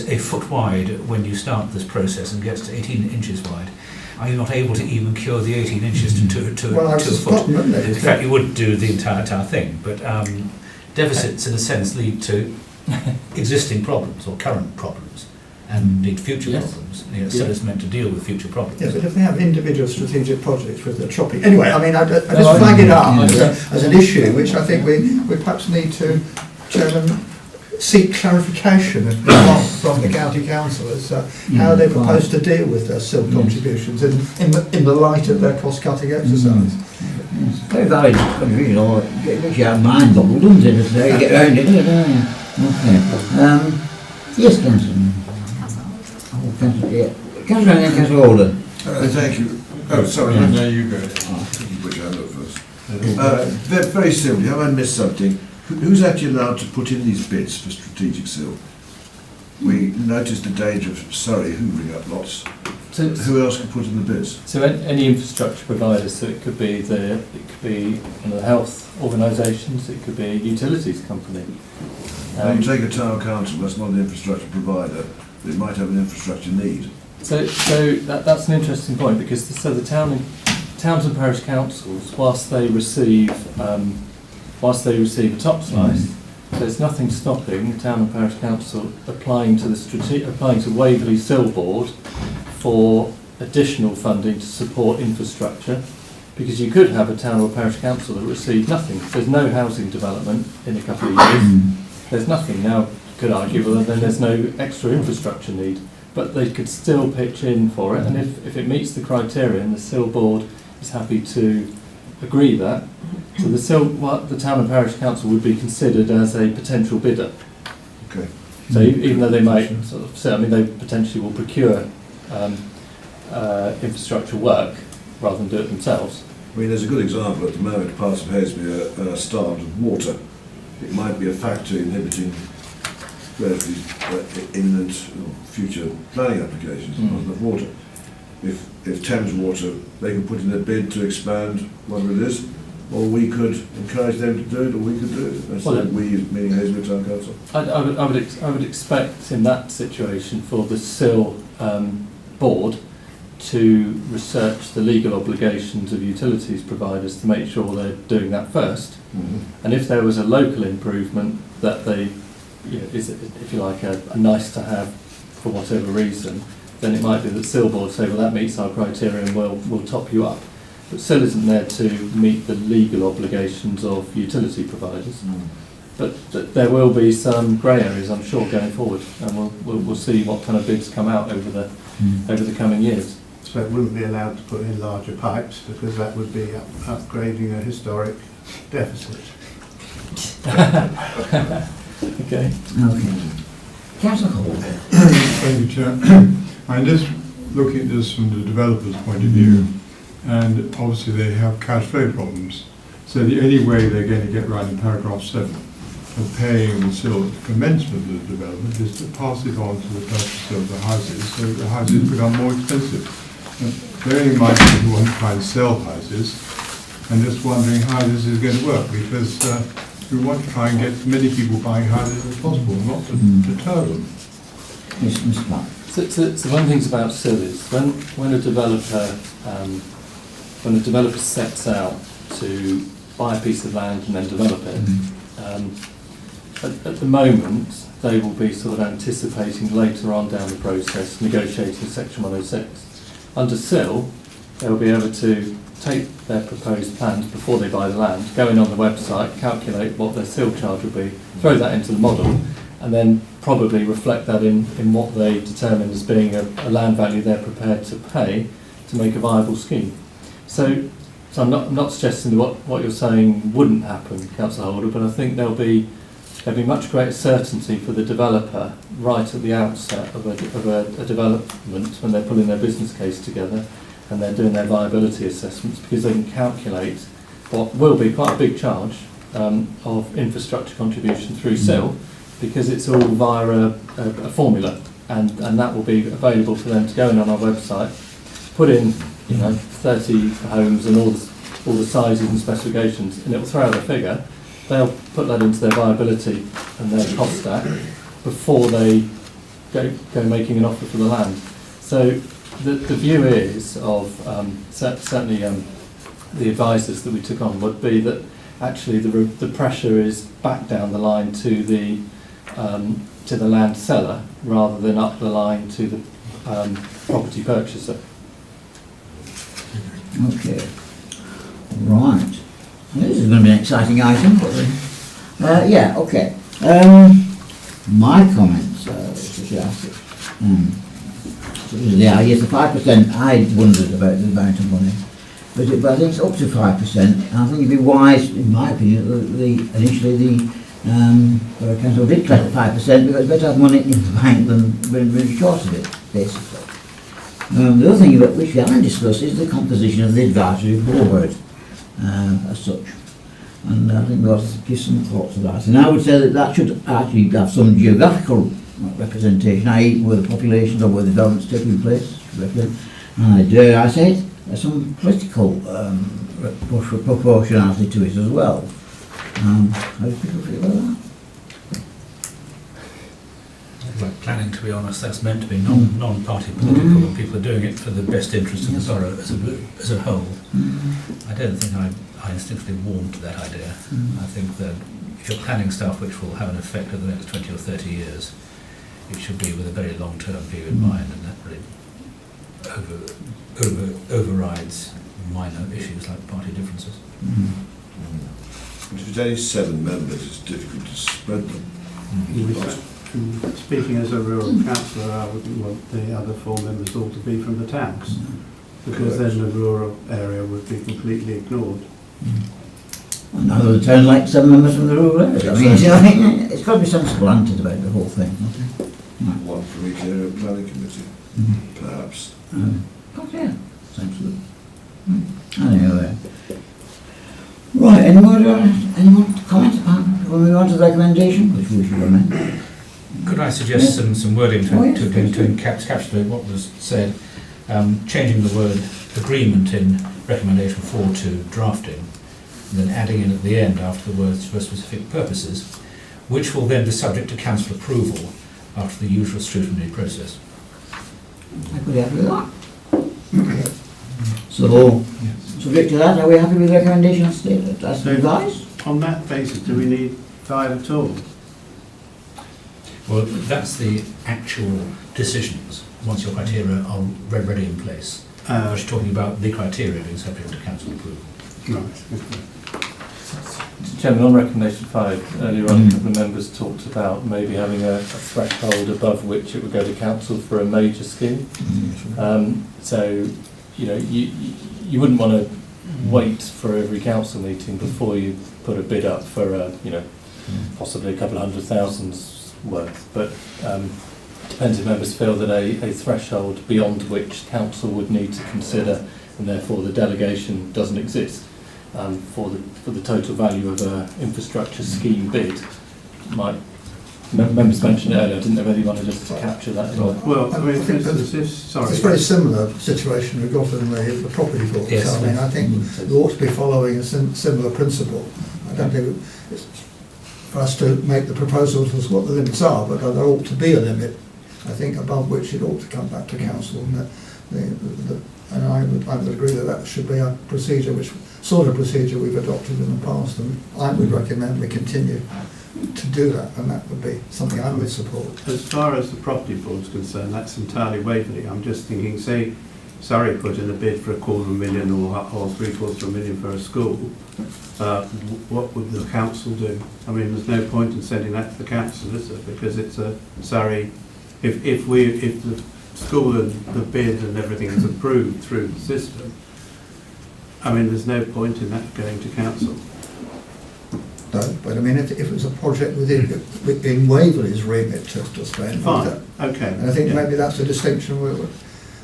a foot wide when you start this process and gets to 18 inches wide, are you not able to even cure the 18 inches to a foot? In fact, you wouldn't do the entire thing, but deficits, in a sense, lead to existing problems or current problems. and indeed future Yes. problems. SIL is meant to deal with future problems. Yeah, but if they have individual strategic projects with the chopping... Anyway, I mean, I just I- flag it up Yeah. as an issue, which I think we perhaps need to, Chairman, seek clarification from the county council as how they propose to deal with their SIL contributions in the light of their cost-cutting exercise. It's very valid contribution, or it makes you mind boggled, doesn't it? That's how you get round it, isn't it? Okay. Yes, Councillor. Oh, Councillor, yeah. Councillor and then Councillor Holder. Thank you. Oh, sorry. And there you go. You put your hand up first. Very simply, have I missed something? Who's actually allowed to put in these bids for strategic SIL? We noticed the danger of Surrey hoovering up lots. So, Who else can put in the bids? so any infrastructure provider, so it could be the health organisations, it could be a utilities company. When you take a town council, that's not an infrastructure provider, but it might have an infrastructure need. So that's an interesting point, because the towns and parish councils, whilst they receive a top slice, there's nothing stopping the town and parish council applying to Waverley SIL Board for additional funding to support infrastructure, because you could have a town or parish council that receive nothing. There's no housing development in a couple of years. There's nothing. Now, you could argue, well, then there's no extra infrastructure need, but they could still pitch in for it, and if it meets the criteria and the SIL Board is happy to agree that, so the town and parish council would be considered as a potential bidder. Okay. So even though they might sort of say, I mean, they potentially will procure infrastructure work rather than do it themselves. I mean, there's a good example at the moment, parts of Haseby are starved of water. It might be a factor inhibiting relatively imminent future planning applications, not enough water. If Thames Water, they can put in a bid to expand whatever it is, or we could encourage them to do it, or we could do it. That's Well, we, meaning Haseby Town Council. I would expect in that situation for the SIL Board to research the legal obligations of utilities providers to make sure they're doing that first. And if there was a local improvement that they, is, if you like, a nice to have for whatever reason, then it might be that SIL Board say, well, that meets our criteria and we'll top you up. But SIL isn't there to meet the legal obligations of utility providers. But there will be some grey areas, I'm sure, going forward, and we'll see what kind of bids come out over the coming years. So it wouldn't be allowed to put in larger pipes, because that would be upgrading a historic deficit. Okay. Councillor Hall. Thank you, Chair. I'm just looking at this from the developer's point of view, and obviously they have cash flow problems. So the only way they're going to get right in paragraph 7 of paying the SIL at the commencement of the development is to pass it on to the purchaser of the houses, so the houses become more expensive. Bearing in mind people want to try and sell houses, I'm just wondering how this is going to work, because we want to try and get as many people buying houses as possible, not to deter them. Yes, Mr. Clark. So one of the things about SIL is when a developer sets out to buy a piece of land and then develop it, at the moment they will be sort of anticipating later on down the process negotiating Section 106. Under SIL, they'll be able to take their proposed plans before they buy the land, go in on the website, calculate what their SIL charge will be, throw that into the model, and then probably reflect that in what they determine as being a land value they're prepared to pay to make a viable scheme. So I'm not suggesting that what you're saying wouldn't happen, Councillor Holder, but I think there'll be much greater certainty for the developer right at the outset of a development when they're putting their business case together and they're doing their viability assessments, because they can calculate what will be quite a big charge of infrastructure contribution through SIL, because it's all via a formula, and that will be available for them to go in on our website, put in 30 homes and all the sizes and specifications, and it will throw out a figure. They'll put that into their viability and their cost stack before they go making an offer for the land. So the view is of certainly the advisors that we took on would be that actually the pressure is back down the line to the to the land seller rather than up the line to the property purchaser. Okay. Right. This is going to be an exciting item. Yeah, okay. My comments, yeah, yes, the 5%, I wondered about the amount of money. But I think it's up to 5%, and I think it'd be wise, in my opinion, initially the Borough Council did collect 5% because it's better to have money in the bank than being short of it, basically. The other thing which we haven't discussed is the composition of the advisory board as such. And I think we ought to give some thought to that. And I would say that that should actually have some geographical representation, i.e. where the populations or where the development's taking place. And dare I say it, there's some political proportionality to it as well. How do people feel about that? Like planning, to be honest, that's meant to be non-party political, and people are doing it for the best interest of the borough as a whole. I don't think I instinctively warm to that idea. I think that if you're planning stuff which will have an effect over the next 20 or 30 years, it should be with a very long-term view in mind, and that really overrides minor issues like party differences. If there's only 7 members, it's difficult to spread them. Speaking as a rural councillor, I wouldn't want the other 4 members all to be from the towns, because then the rural area would be completely ignored. Now the town like 7 members from the rural area. I mean, it's got to be sensible answered about the whole thing. One from each area planning committee, perhaps. Okay, sensible. Anyway. Right, anyone to comment before we move on to the recommendation, which we should amend? Could I suggest some wording to encapsulate what was said, changing the word agreement in recommendation 4 to drafting, and then adding in at the end after the words for specific purposes, which will then be subject to council approval after the usual scrutiny process. I could be happy with that. So, subject to that, are we happy with the recommendation stated as revised? On that basis, do we need 5 at all? Well, that's the actual decisions once your criteria are ready in place. I was talking about the criteria being subject to council approval. Right. Chairman, on recommendation 5, earlier on a couple of members talked about maybe having a threshold above which it would go to council for a major scheme. So, you know, you wouldn't want to wait for every council meeting before you put a bid up for, you know, possibly a couple of 100,000 worth. But depends if members feel that a threshold beyond which council would need to consider, and therefore the delegation doesn't exist for the total value of an infrastructure scheme bid. Members mentioned it earlier. I didn't know whether you wanted us to capture that as well. Well, I mean, for instance, it's a very similar situation we've got in the property board. Yes. So, I mean, I think we ought to be following a similar principle. I don't think it's for us to make the proposals as what the limits are, but there ought to be a limit, I think, above which it ought to come back to council. And I would agree that should be a procedure, which sort of procedure we've adopted in the past, and I would recommend we continue to do that, and that would be something I would support. As far as the property board is concerned, that's entirely Waverley. I'm just thinking, say Surrey put in a bid for $250,000 or $750,000 for a school, what would the council do? I mean, there's no point in sending that to the council, is there? Because it's a Surrey. If the school and the bid and everything is approved through the system, I mean, there's no point in that going to council. No, but I mean, if it was a project within Waverley's remit to spend, fine, okay. And I think maybe that's a distinction.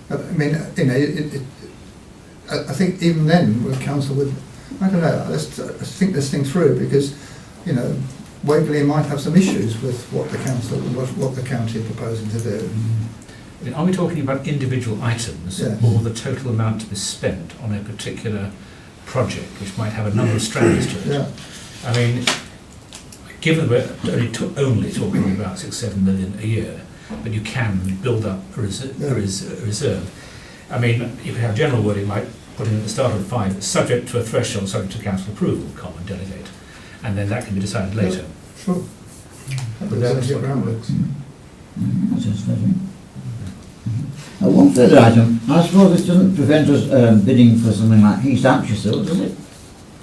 I mean, you know, I think even then, with council, I don't know. Let's think this thing through, because, you know, Waverley might have some issues with what the council, what the county are proposing to do. Are we talking about individual items, yes, or the total amount to be spent on a particular project, which might have a number of strands to it? Yeah. I mean, given we're only talking about 6-7 million a year, but you can build up a reserve. I mean, you could have general wording like putting at the start of 5, subject to a threshold, subject to council approval, and delegate, and then that can be decided later. Sure. One further item. I suppose this doesn't prevent us bidding for something like East Hampshire still, does it?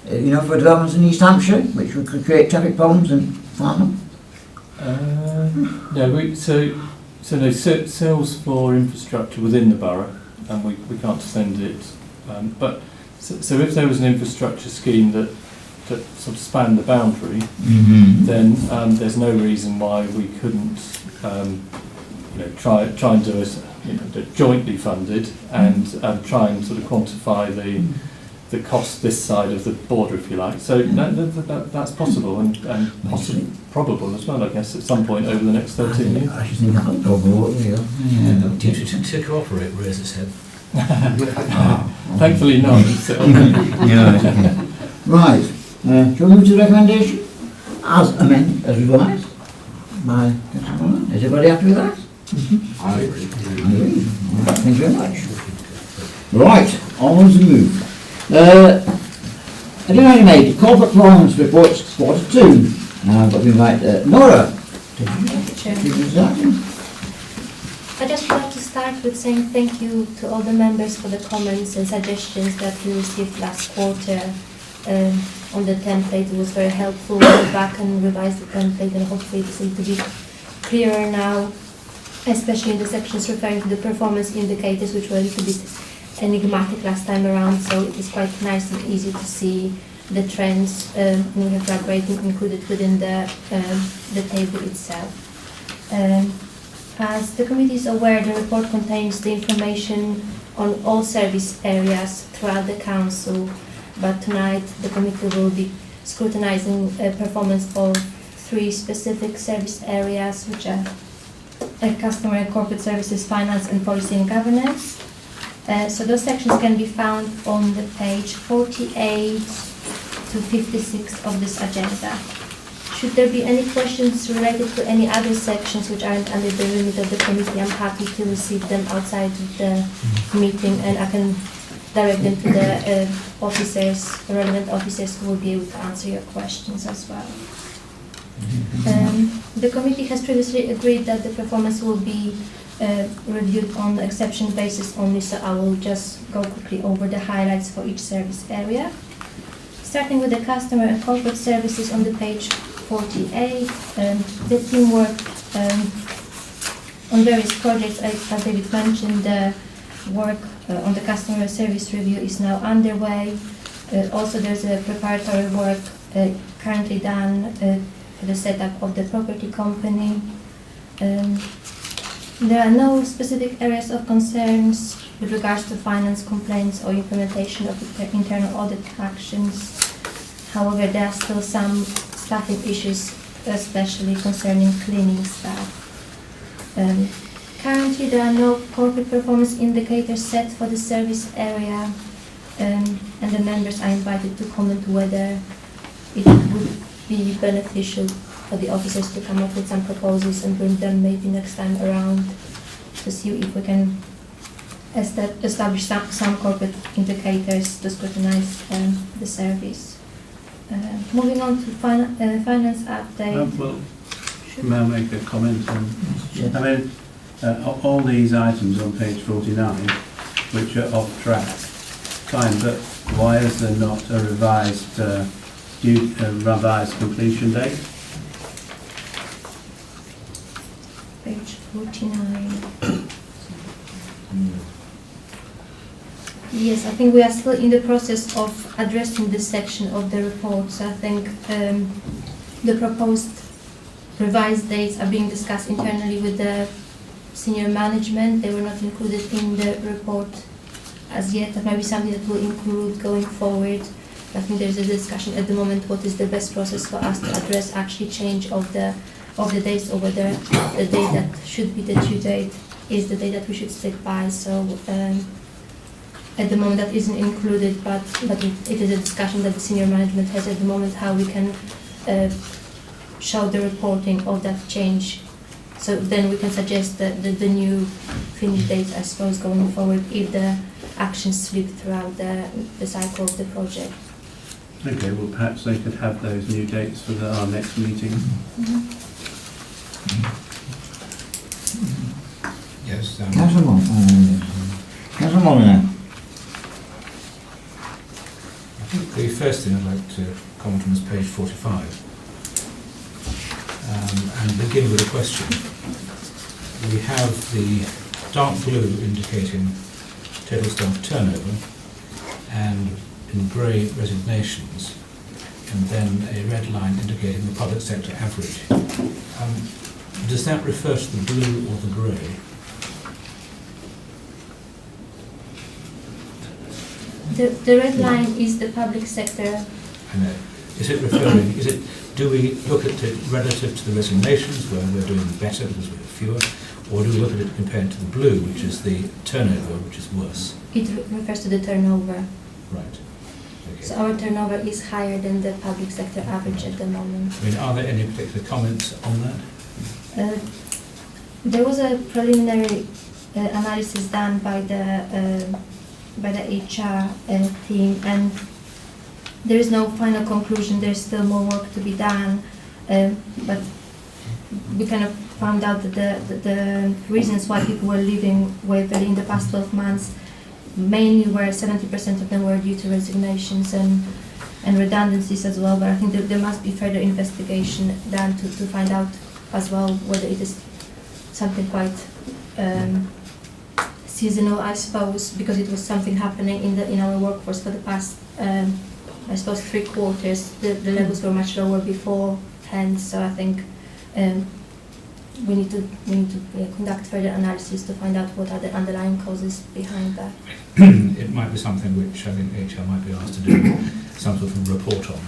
You know, for developments in East Hampshire, which would create traffic problems in Farnham? No, no, sales for infrastructure within the borough, and we can't send it. But so if there was an infrastructure scheme that sort of spanned the boundary, then there's no reason why we couldn't, try and do it, jointly funded and try and sort of quantify the cost this side of the border, if you like. So that's possible and possibly probable as well, I guess, at some point over the next 13 years. I should think that's probable, To cooperate rears its head. Thankfully not. Right. Shall we move to the recommendation? As amended, as revised by Councillor Muller. Is everybody happy with that? I agree. Thank you very much. Right, onwards and move. Item 8, corporate performance reports quarter 2. I've got to invite Nora. I just want to start with saying thank you to all the members for the comments and suggestions that we received last quarter on the template. It was very helpful. We went back and revised the template, and hopefully this will be clearer now, especially in the sections referring to the performance indicators, which were a little bit enigmatic last time around, so it is quite nice and easy to see the trends. We have drag rating included within the table itself. As the committee is aware, the report contains the information on all service areas throughout the council, but tonight the committee will be scrutinising performance of 3 specific service areas, which are customer and corporate services, finance and policy and governance. So those sections can be found on the page 48 to 56 of this agenda. Should there be any questions related to any other sections which aren't under the remit of the committee, I'm happy to receive them outside of the meeting, and I can direct them to the relevant officers who will be able to answer your questions as well. The committee has previously agreed that the performance will be reviewed on the exception basis only, so I will just go quickly over the highlights for each service area. Starting with the customer and corporate services on the page 48, the teamwork on various projects, as David mentioned, the work on the customer service review is now underway. Also, there's a preparatory work currently done for the setup of the property company. There are no specific areas of concerns with regards to finance complaints or implementation of the internal audit actions. However, there are still some staffing issues, especially concerning cleaning staff. Currently, there are no corporate performance indicators set for the service area, and the members are invited to comment whether it would be beneficial for the officers to come up with some proposals and bring them maybe next time around to see if we can establish some corporate indicators to scrutinize the service. Moving on to finance update. Well, may I make a comment on? I mean, all these items on page 49, which are off track, fine, but why is there not a revised completion date? Page 49. Yes, I think we are still in the process of addressing this section of the report. So I think the proposed revised dates are being discussed internally with the senior management. They were not included in the report as yet. That might be something that we'll include going forward. I think there's a discussion at the moment what is the best process for us to address actually change of the dates, or whether the date that should be the due date is the date that we should stick by. So at the moment that isn't included, but it is a discussion that the senior management has at the moment, how we can show the reporting of that change. So then we can suggest the new finish dates, I suppose, going forward if the actions slip throughout the cycle of the project. Okay, well perhaps they could have those new dates for our next meeting. Yes. Councillor Molyneux. I think the first thing I'd like to comment on is page 45, and begin with a question. We have the dark blue indicating total staff turnover, and in grey resignations, and then a red line indicating the public sector average. Does that refer to the blue or the grey? The red line is the public sector. I know. Is it referring, do we look at it relative to the resignations where we're doing better because we have fewer, or do we look at it compared to the blue, which is the turnover, which is worse? It refers to the turnover. Right. Okay. So our turnover is higher than the public sector average at the moment. I mean, are there any particular comments on that? There was a preliminary analysis done by the HR team, and there is no final conclusion. There's still more work to be done, but we kind of found out that the reasons why people were leaving Waverley in the past 12 months mainly were 70% of them were due to resignations and redundancies as well. But I think that there must be further investigation done to find out as well whether it is something quite seasonal, I suppose, because it was something happening in our workforce for the past, I suppose, 3 quarters. The levels were much lower beforehand, so I think we need to conduct further analysis to find out what are the underlying causes behind that. It might be something which I think HR might be asked to do some sort of report on.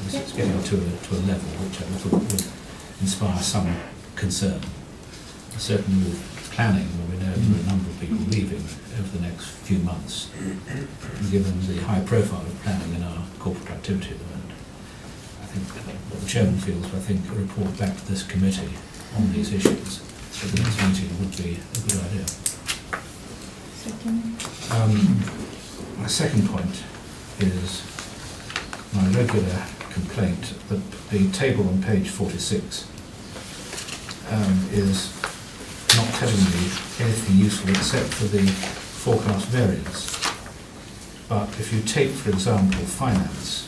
It's getting to a level which I thought would inspire some concern. Certainly with planning, where we know there are a number of people leaving over the next few months, given the high profile of planning in our corporate activity at the moment. I think what the chairman feels, I think a report back to this committee on these issues at the next meeting would be a good idea. My second point is my regular complaint that the table on page 46 is not telling me anything useful except for the forecast variance. But if you take, for example, finance,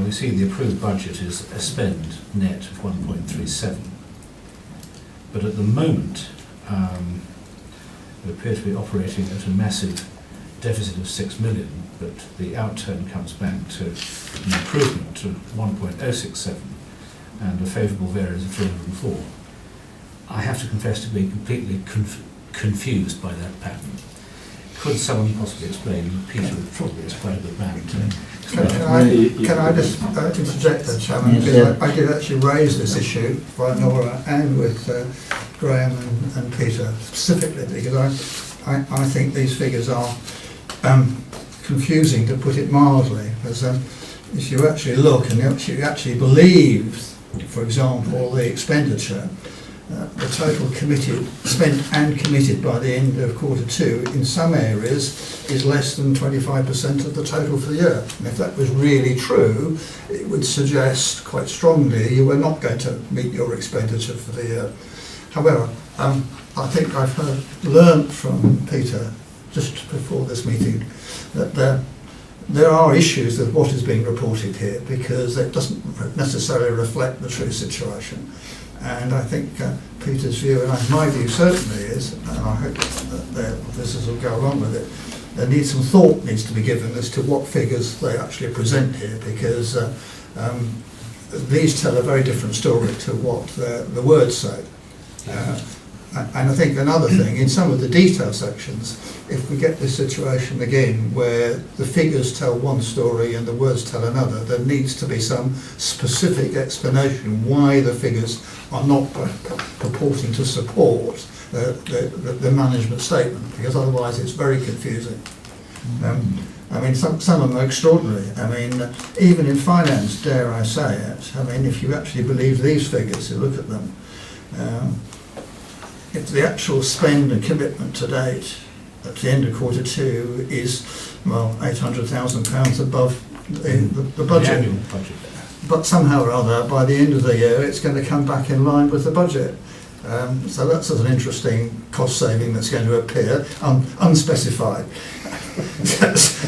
we see the approved budget is a spend net of 1.37. But at the moment, we appear to be operating at a massive deficit of 6 million, but the outturn comes back to an improvement to 1.067 and a favourable variance of 304. I have to confess to being completely confused by that pattern. Could someone possibly explain? Peter probably is quite a good man to explain. Can I just interject there, Chairman? Because I did actually raise this issue by Nora and with Graham and Peter specifically, because I think these figures are confusing, to put it mildly. Because if you actually look and you actually believe, for example, the expenditure, the total spent and committed by the end of Q2 in some areas is less than 25% of the total for the year. And if that was really true, it would suggest quite strongly you were not going to meet your expenditure for the year. However, I think I've learnt from Peter just before this meeting that there are issues with what is being reported here, because it doesn't necessarily reflect the true situation. And I think Peter's view, and my view certainly is, and I hope that officers will go along with it, some thought needs to be given as to what figures they actually present here, because these tell a very different story to what the words say. And I think another thing, in some of the detail sections, if we get this situation again where the figures tell one story and the words tell another, there needs to be some specific explanation why the figures are not purporting to support the management statement, because otherwise it's very confusing. I mean, some of them are extraordinary. I mean, even in finance, dare I say it, I mean, if you actually believe these figures, you look at them, if the actual spend and commitment to date at the end of Q2 is, well, £800,000 above the budget. The annual budget. but somehow or other, by the end of the year, it's going to come back in line with the budget. So that's an interesting cost saving that's going to appear, unspecified.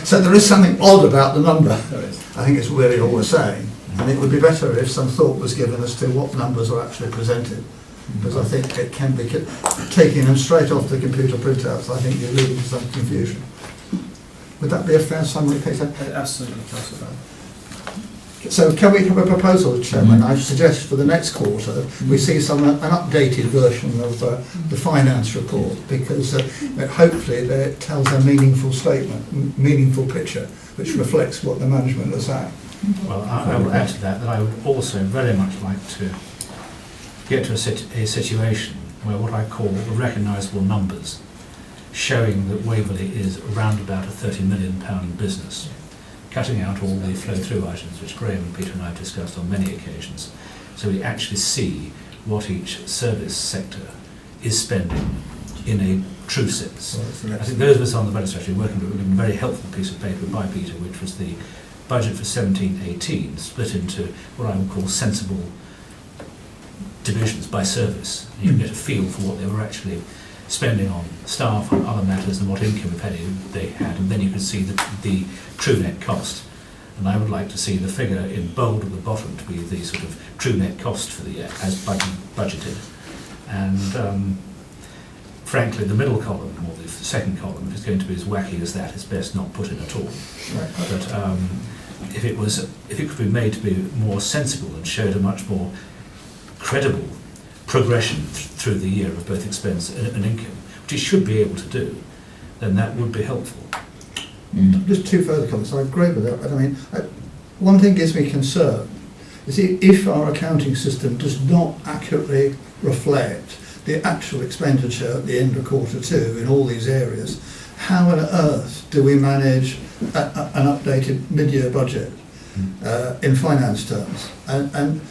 So there is something odd about the number. I think it's really all we're saying. And it would be better if some thought was given as to what numbers are actually presented. Because I think it can be, taking them straight off the computer printouts, I think you're leading to some confusion. Would that be a fair summary, Peter? Absolutely, Councillor Brown. So can we have a proposal, Chairman? I suggest for the next quarter we see an updated version of the finance report, because hopefully it tells a meaningful statement, meaningful picture, which reflects what the management are saying. Well, I will add to that I would also very much like to get to a situation where what I call recognisable numbers, showing that Waverley is around about a £30 million business, cutting out all the flow-through items, which Graham, Peter and I have discussed on many occasions, so we actually see what each service sector is spending in a true sense. I think those of us on the budget strategy working with a very helpful piece of paper by Peter, which was the budget for 17-18, split into what I would call sensible divisions by service. You can get a feel for what they were actually spending on staff and other matters and what income, if any, they had, and then you could see the true net cost. And I would like to see the figure in bold at the bottom to be the sort of true net cost for the year as budgeted. And frankly, the middle column, or the second column, if it's going to be as wacky as that, it's best not put in at all. Right. But if it could be made to be more sensible and showed a much more credible progression through the year of both expense and income, which it should be able to do, then that would be helpful. Just two further comments. I agree with that. I mean, one thing gives me concern is if our accounting system does not accurately reflect the actual expenditure at the end of quarter two in all these areas, how on earth do we manage an updated mid-year budget in finance terms? And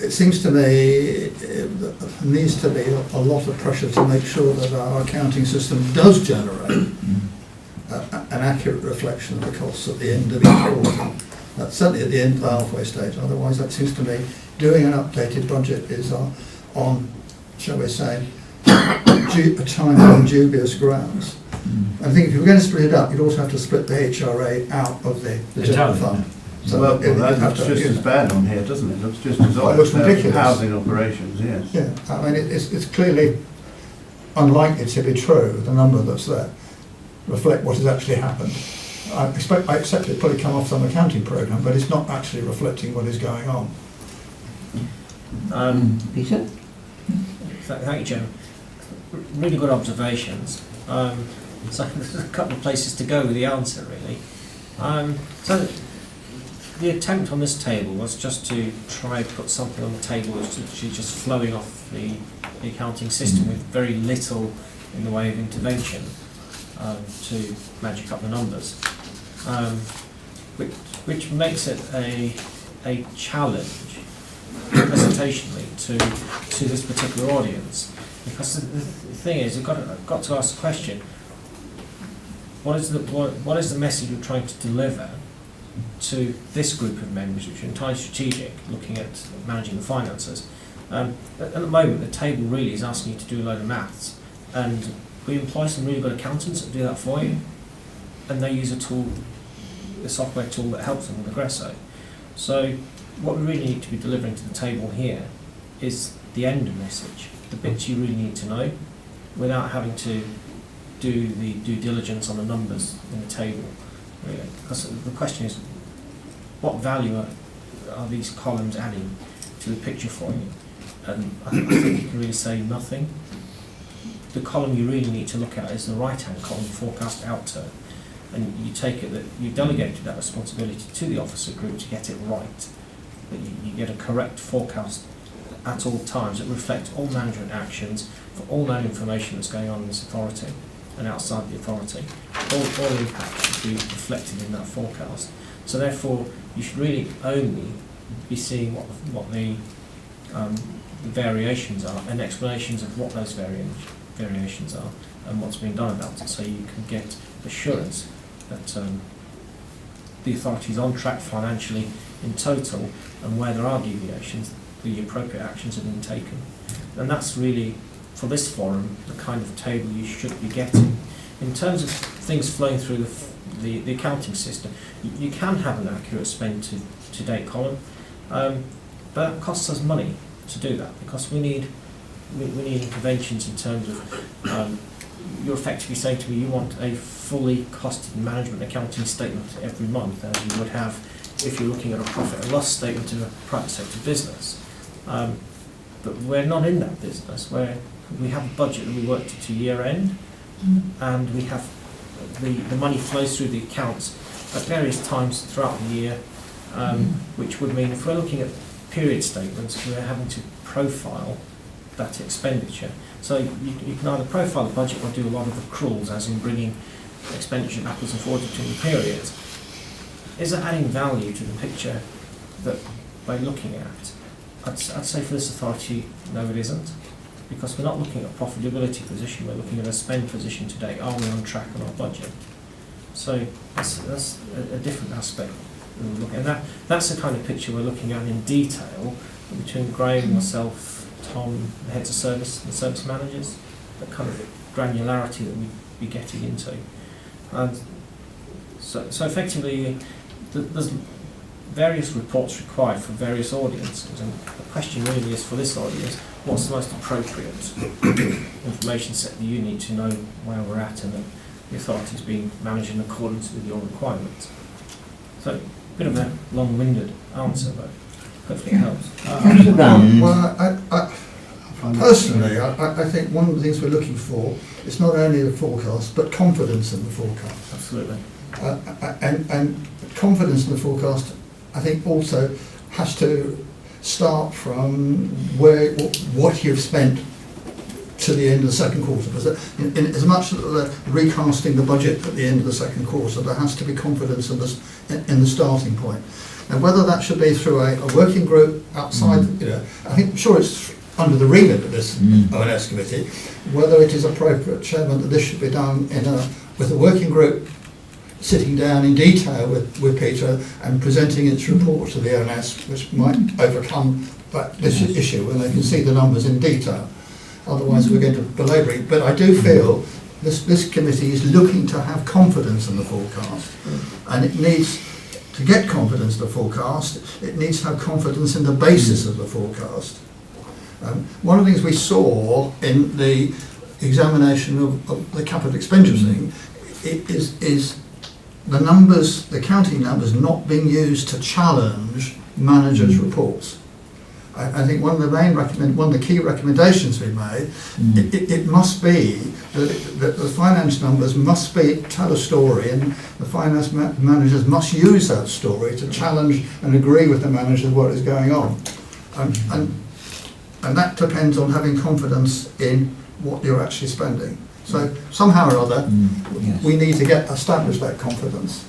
it seems to me there needs to be a lot of pressure to make sure that our accounting system does generate an accurate reflection of the costs at the end of each quarter. That's certainly at the end of the halfway stage. Otherwise, that seems to me doing an updated budget is on, shall we say, a time on dubious grounds. I think if you were going to split it up, you'd also have to split the HRA out of the general fund. So well, that looks just as bad on here, doesn't it? It looks just as odd. It looks ridiculous. Housing operations, yes. Yeah, I mean, it's clearly unlikely to be true, the number that's there, reflect what has actually happened. I accept it probably come off some accounting programme, but it's not actually reflecting what is going on. Peter? Thank you, Chairman. Really good observations. So there's a couple of places to go with the answer, really. So the attempt on this table was just to try and put something on the table which is just flowing off the accounting system with very little in the way of intervention to magic up the numbers, which makes it a challenge presentationally to this particular audience. Because the thing is, you've got to ask the question: what is the message we're trying to deliver to this group of members, which are entirely strategic, looking at managing the finances? At the moment, the table really is asking you to do a load of maths, and we employ some really good accountants that do that for you, and they use a software tool that helps them with Aggresso. So what we really need to be delivering to the table here is the end message, the bits you really need to know, without having to do the due diligence on the numbers in the table. Really. Because the question is, what value are these columns adding to the picture for you? And I think you can really say nothing. The column you really need to look at is the right-hand column, forecast outturn. And you take it that you've delegated that responsibility to the officer group to get it right. That you get a correct forecast at all times that reflect all management actions for all known information that's going on in this authority and outside the authority. All impact should be reflected in that forecast. So therefore, you should really only be seeing what the variations are and explanations of what those variations are and what's being done about it, so you can get assurance that the authority is on track financially in total, and where there are deviations, the appropriate actions have been taken. And that's really, for this forum, the kind of table you should be getting. In terms of things flowing through the accounting system, you can have an accurate spend to date column, but that costs us money to do that, because we need interventions in terms of you're effectively saying to me you want a fully costed management accounting statement every month, as you would have if you're looking at a profit and loss statement in a private sector business. But we're not in that business, where we have a budget that we work to year end, and we have the money flows through the accounts at various times throughout the year, which would mean if we're looking at period statements, we're having to profile that expenditure. So you can either profile the budget or do a lot of accruals, as in bringing expenditure backwards and forwards between the periods. Is that adding value to the picture that we're looking at? I'd say for this authority, no it isn't, because we're not looking at a profitability position, we're looking at a spend position today. Are we on track on our budget? So that's a different aspect. And that's the kind of picture we're looking at in detail between Graham, myself, Tom, the heads of service and service managers, that kind of granularity that we'd be getting into. And so effectively, there's various reports required for various audiences, and the question really is for this audience, what's the most appropriate information set that you need to know where we're at and that the authority is being managed in accordance with your requirements. So, a bit of a long-winded answer, but hopefully it helps. Personally, I think one of the things we're looking for is not only the forecast, but confidence in the forecast. Absolutely. And confidence in the forecast, I think, also has to start from what you've spent to the end of the second quarter. Because in as much as recasting the budget at the end of the second quarter, there has to be confidence in the starting point. And whether that should be through a working group outside, I think, sure, it's under the remit of this ONS committee, whether it is appropriate, Chairman, that this should be done with a working group sitting down in detail with Peter and presenting its report to the ONS, which might overcome this issue when they can see the numbers in detail. Otherwise we're going to belabour it. But I do feel this committee is looking to have confidence in the forecast, and it needs to get confidence in the forecast. It needs to have confidence in the basis of the forecast. One of the things we saw in the examination of the capital expenditure thing is the numbers, the accounting numbers, not being used to challenge managers' reports. I think one of the key recommendations we made, it must be that the finance numbers must tell a story, and the finance managers must use that story to challenge and agree with the manager what is going on. And that depends on having confidence in what you're actually spending. So somehow or other, we need to establish that confidence.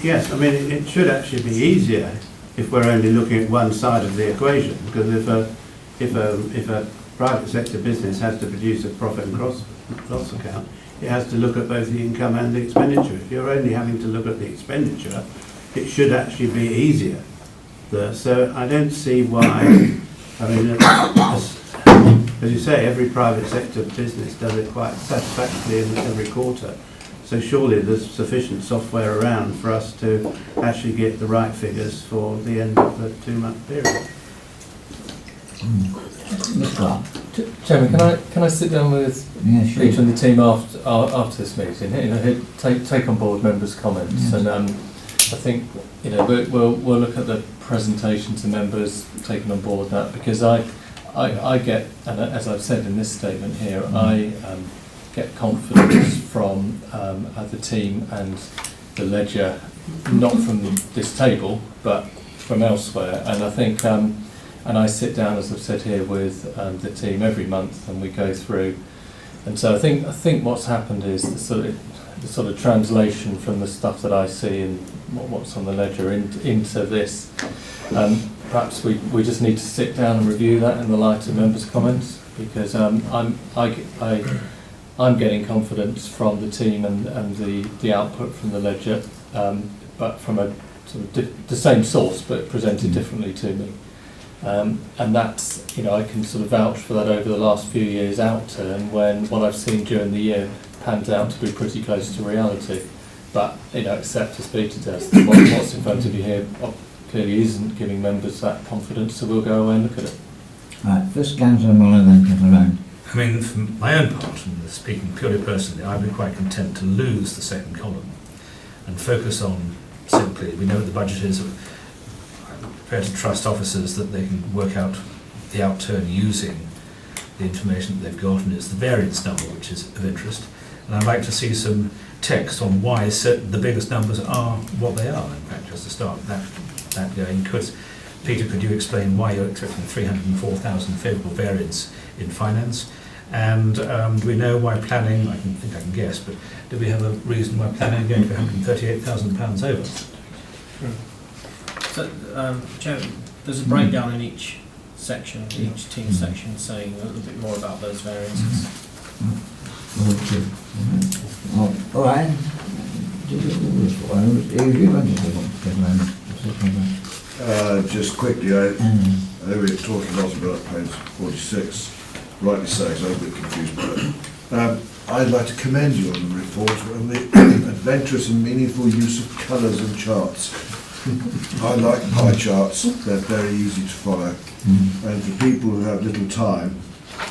Yes, I mean it should actually be easier if we're only looking at one side of the equation, because if a private sector business has to produce a profit and loss account, it has to look at both the income and the expenditure. If you're only having to look at the expenditure, it should actually be easier. So I don't see why. I mean, as you say, every private sector business does it quite satisfactorily in every quarter. So surely there's sufficient software around for us to actually get the right figures for the end of the 2-month period. Chairman, can I sit down with Peter and the team after this meeting? Take on board members' comments, and I think we'll look at the presentation to members, taking on board that, because I get, and as I've said in this statement here, I get confidence from the team and the ledger, not from this table, but from elsewhere. And I think, and I sit down, as I've said here, with the team every month, and we go through. And so I think what's happened is the sort of translation from the stuff that I see and what's on the ledger into this. Perhaps we just need to sit down and review that in the light of members' comments, because I'm getting confidence from the team and the output from the ledger, but from a sort of the same source but presented differently to me. And that's, I can sort of vouch for that over the last few years outturn, when what I've seen during the year pans out to be pretty close to reality. But, except as Peter does, what's in front of you here clearly isn't giving members that confidence, so we'll go away and look at it. Right, first Councillor Muller, then Councillor Rowan. I mean, for my own part, and speaking purely personally, I'd be quite content to lose the second column and focus on simply, we know what the budget is, I'm prepared to trust officers that they can work out the outturn using the information that they've got, and it's the variance number which is of interest. And I'd like to see some text on why the biggest numbers are what they are, in fact, just to start that going. Peter, could you explain why you're expecting 304,000 favourable variance in finance? And do we know why planning, I can guess, but do we have a reason why planning is going to be £138,000 over? So, Chairman, there's a breakdown in each section, each team section, saying a little bit more about those variances. All right. Just quickly, I know we're talking a lot about page 46, rightly so, because I'm a bit confused by it. I'd like to commend you on the report on the adventurous and meaningful use of colours and charts. I like pie charts, they're very easy to follow. And for people who have little time,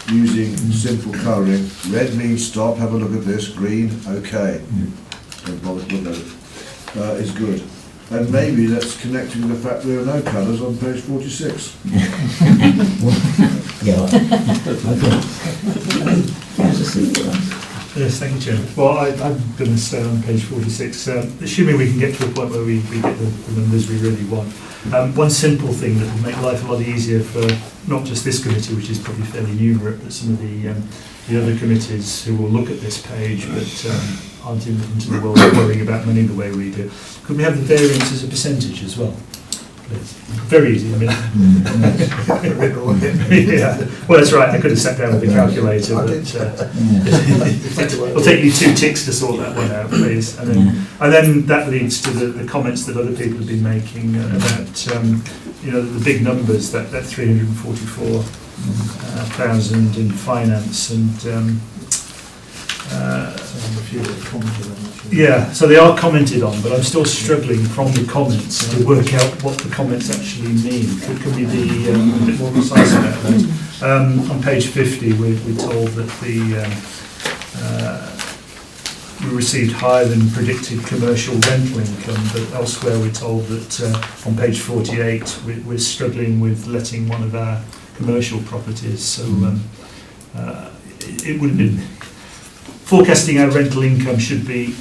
using simple colouring, red means stop, have a look at this, green, okay. Don't bother to look at it. Is good. And maybe that's connecting the fact there are no colours on page 46. Yes, thank you, Chairman. Well, I'm going to stay on page 46. Assuming we can get to a point where we get the numbers we really want. One simple thing that will make life a lot easier for not just this committee, which is probably fairly numerate, but some of the other committees who will look at this page but aren't into the world of worrying about money the way we do. Could we have the variance as a percentage as well? Please. Very easy. I mean, yeah. Well, that's right. I could have sat down with a calculator, but it'll take you 2 ticks to sort that one out, please. And then that leads to the comments that other people have been making about the big numbers, that 344,000 in finance and. Yeah, so they are commented on, but I'm still struggling from the comments to work out what the comments actually mean. Could we be a bit more precise about that? On page 50, we're told that we received higher than predicted commercial rental income, but elsewhere we're told that on page 48 we're struggling with letting one of our commercial properties. So it would have been. Forecasting our rental income should be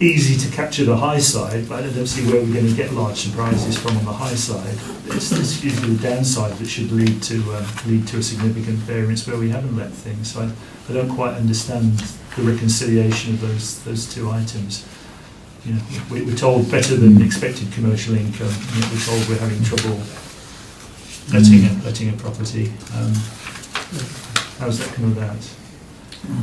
easy to capture the high side, but I don't see where we're going to get large surprises from on the high side. It's usually the downside that should lead to a significant variance where we haven't let things. So I don't quite understand the reconciliation of those two items. We're told better than expected commercial income, and yet we're told we're having trouble letting a property. How's that come about?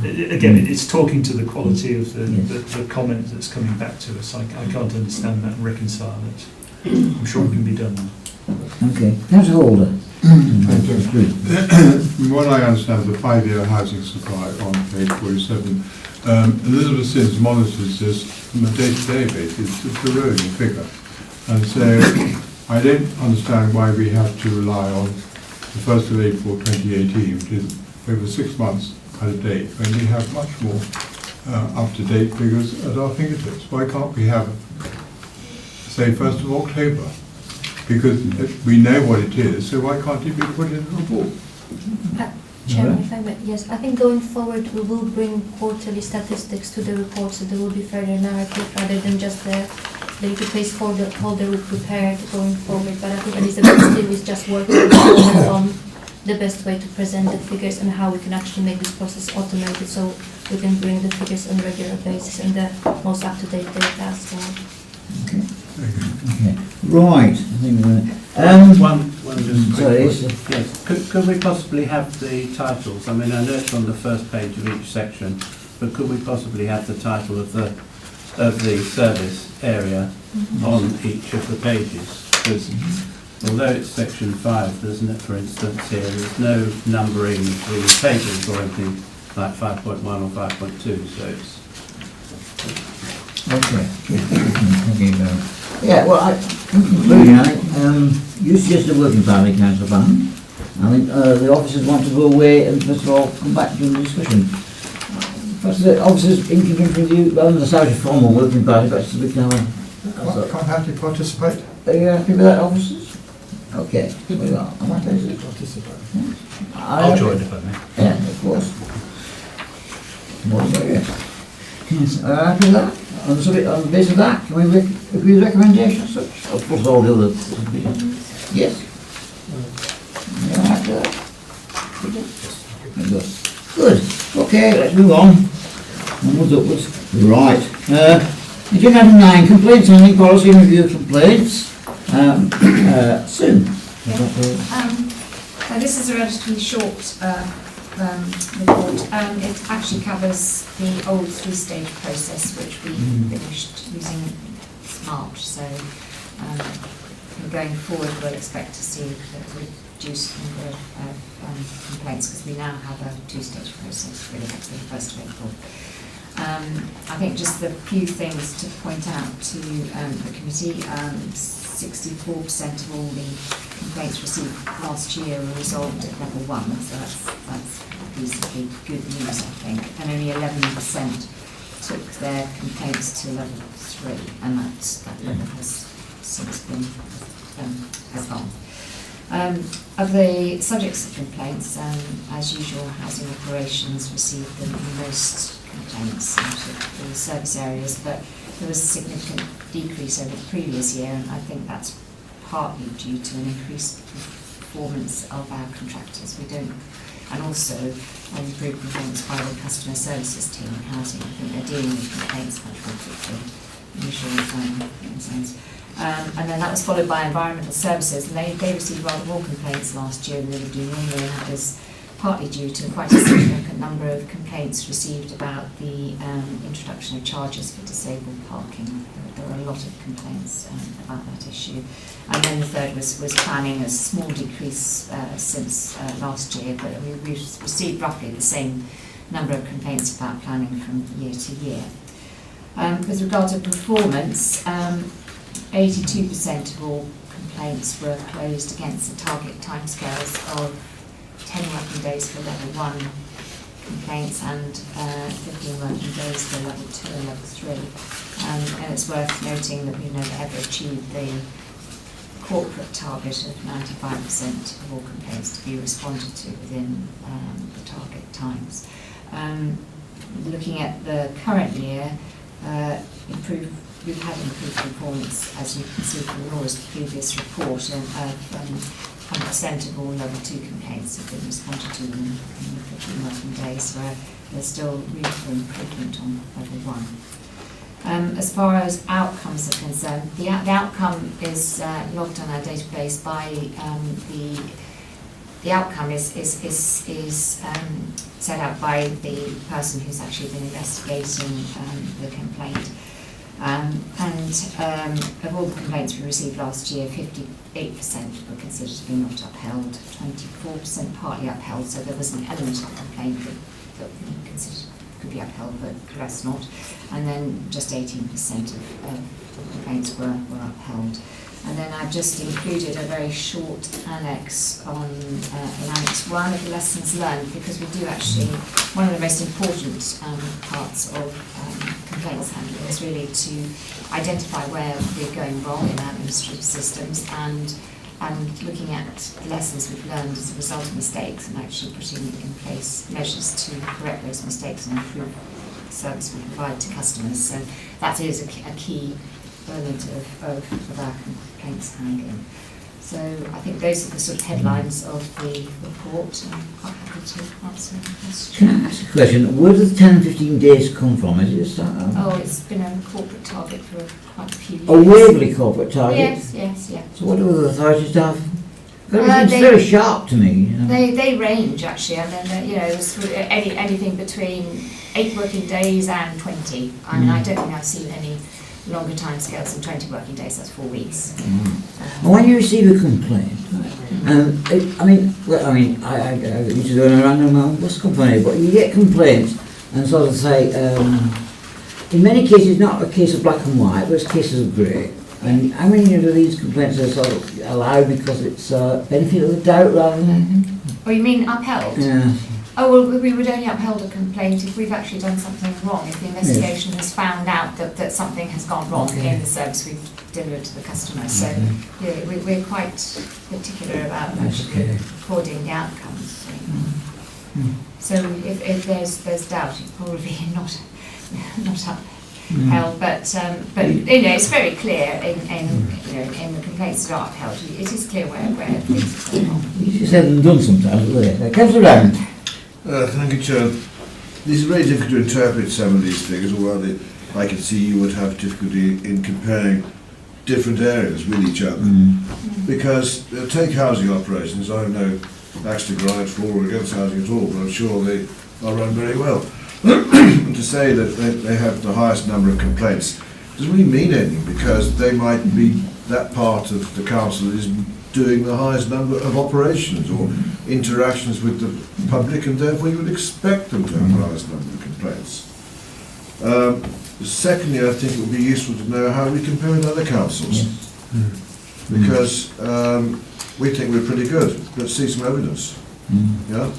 Again, it's talking to the quality of the comment that's coming back to us. I can't understand that and reconcile it. I'm sure it can be done. Okay, Councillor Holder. From what I understand, the 5-year housing supply on page 47, Elizabeth Sims monitors this from a day-to-day basis. It's a rolling figure. And so I don't understand why we have to rely on the 1st of April 2018, which is over 6 months out of date, when we have much more up-to-date figures at our fingertips. Why can't we have, say, 1st of October? Because we know what it is, so why can't it be put in the report? Chairman, if I may, yes, I think going forward we will bring quarterly statistics to the report, so there will be further narrative rather than just the database holder we prepared going forward. But I think Elizabeth still is just working on the best way to present the figures and how we can actually make this process automated, so we can bring the figures on a regular basis and the most up-to-date data as well. Okay. Right. I think one Sorry, Yes, could we possibly have the titles? I mean, I know it's on the first page of each section, but could we possibly have the title of the service area on each of the pages? Because although it's section 5, isn't it, for instance, here, there's no numbering the tables or anything like 5.1 or 5.2, so it's... okay. Thank you. Yeah, well, in conclusion, I think you suggested a working party, Councillor Bannon. I think the officers want to go away and first of all come back to the discussion. First, the officers in conjunction with you, rather than establish a formal working party, but it's a bit kind of... Quite happy to participate. Are you happy with that, officers? Okay, here we are. Am I happy to Participate. I'll join if I may. Yeah, of course. More so, yes. Yes, happy with that? On the basis of that, can we agree with the recommendation as such? Of course, all the others. Yes? Yeah, happy with that? Good. Good. Okay, let's move on. Onwards, upwards. Right. Agenda item 9, complaints handling policy and review of complaints. Soon. This is a relatively short report. It actually covers the old three-stage process which we finished using this March. So going forward, we'll expect to see a reduced number of complaints because we now have a two-stage process really up to the 1st of April. I think just the few things to point out to the committee. 64% of all the complaints received last year were resolved at level 1, so that's reasonably good news, I think. And only 11% took their complaints to level 3, and that level has since been has gone. Of the subjects of complaints, as usual, housing operations received the most complaints out of the service areas, but there was a significant decrease over the previous year, and I think that's partly due to an increased performance of our contractors. And also an improved performance by the customer services team in housing. I think they're dealing with complaints much more quickly than usual. And then that was followed by environmental services, and they received rather more complaints last year than they would do normally, and that was partly due to quite a significant number of complaints received about the introduction of charges for disabled parking. There were a lot of complaints about that issue. And then the third was planning, a small decrease since last year, but we've received roughly the same number of complaints about planning from year to year. With regard to performance, 82% of all complaints were closed against the target timescales of 10 working days for level 1 complaints and 15 working days for level 2 and level 3. And it's worth noting that we've never ever achieved the corporate target of 95% of all complaints to be responded to within the target times. Looking at the current year, we've had improved performance, as you can see from Laura's previous report, of 100% of all level 2 complaints have been responded to in 15 working days, where there's still room for improvement on level 1. As far as outcomes are concerned, the outcome is logged on our database by the outcome is set out by the person who's actually been investigating the complaint. Of all the complaints we received last year, 58% were considered to be not upheld, 24% partly upheld, so there was an element of the complaint that we considered could be upheld, but the rest not. And then just 18% of complaints were upheld. And then I've just included a very short annex on in Annex 1 of the lessons learned, because we do actually, one of the most important parts of complaints handling is really to identify where we're going wrong in our administrative systems and looking at lessons we've learned as a result of mistakes and actually putting in place measures to correct those mistakes and improve the service we provide to customers. So that is a key element of our complaints handling. So I think those are the sort of headlines of the report. I'm quite happy to answer any questions. Can I ask a question? Where does 10 and 15 days come from? Is it start? Oh, it's been a corporate target for quite a few years. A Waverley corporate target? Yes. So what do other authorities have? It's very sharp to me. You know. They range actually, and then you know, there's sort of anything between 8 working days and 20. I mean, I don't think I've seen any longer time scales than 20 working days. That's 4 weeks. And when you receive a complaint, I used to do an random what's the complaint, but you get complaints and sort of say, in many cases, not a case of black and white, but it's cases of grey. And how many of these complaints are sort of allowed because it's benefit of the doubt rather than anything? Oh, you mean upheld? Yeah. Oh, well, we would only uphold a complaint if we've actually done something wrong, if the investigation has found out that something has gone wrong in the service we've delivered to the customer. So yeah, we're quite particular about actually recording the outcomes. So if there's doubt, it's probably not upheld, but you know, it's very clear in the complaints that are upheld. It is clear where things are going wrong. You said and done sometimes, isn't it? Councillor Round. Thank you, Chair. This is very difficult to interpret some of these figures, or rather, I can see you would have difficulty in comparing different areas with each other. Because take housing operations, I have no axe to grind for or against housing at all, but I'm sure they are run very well. To say that they have the highest number of complaints doesn't really mean anything, because they might be that part of the council that is doing the highest number of operations or interactions with the public, and therefore you would expect them to have the highest number of complaints. Secondly, I think it would be useful to know how we compare with other councils, because we think we're pretty good. Let's see some evidence. Yeah.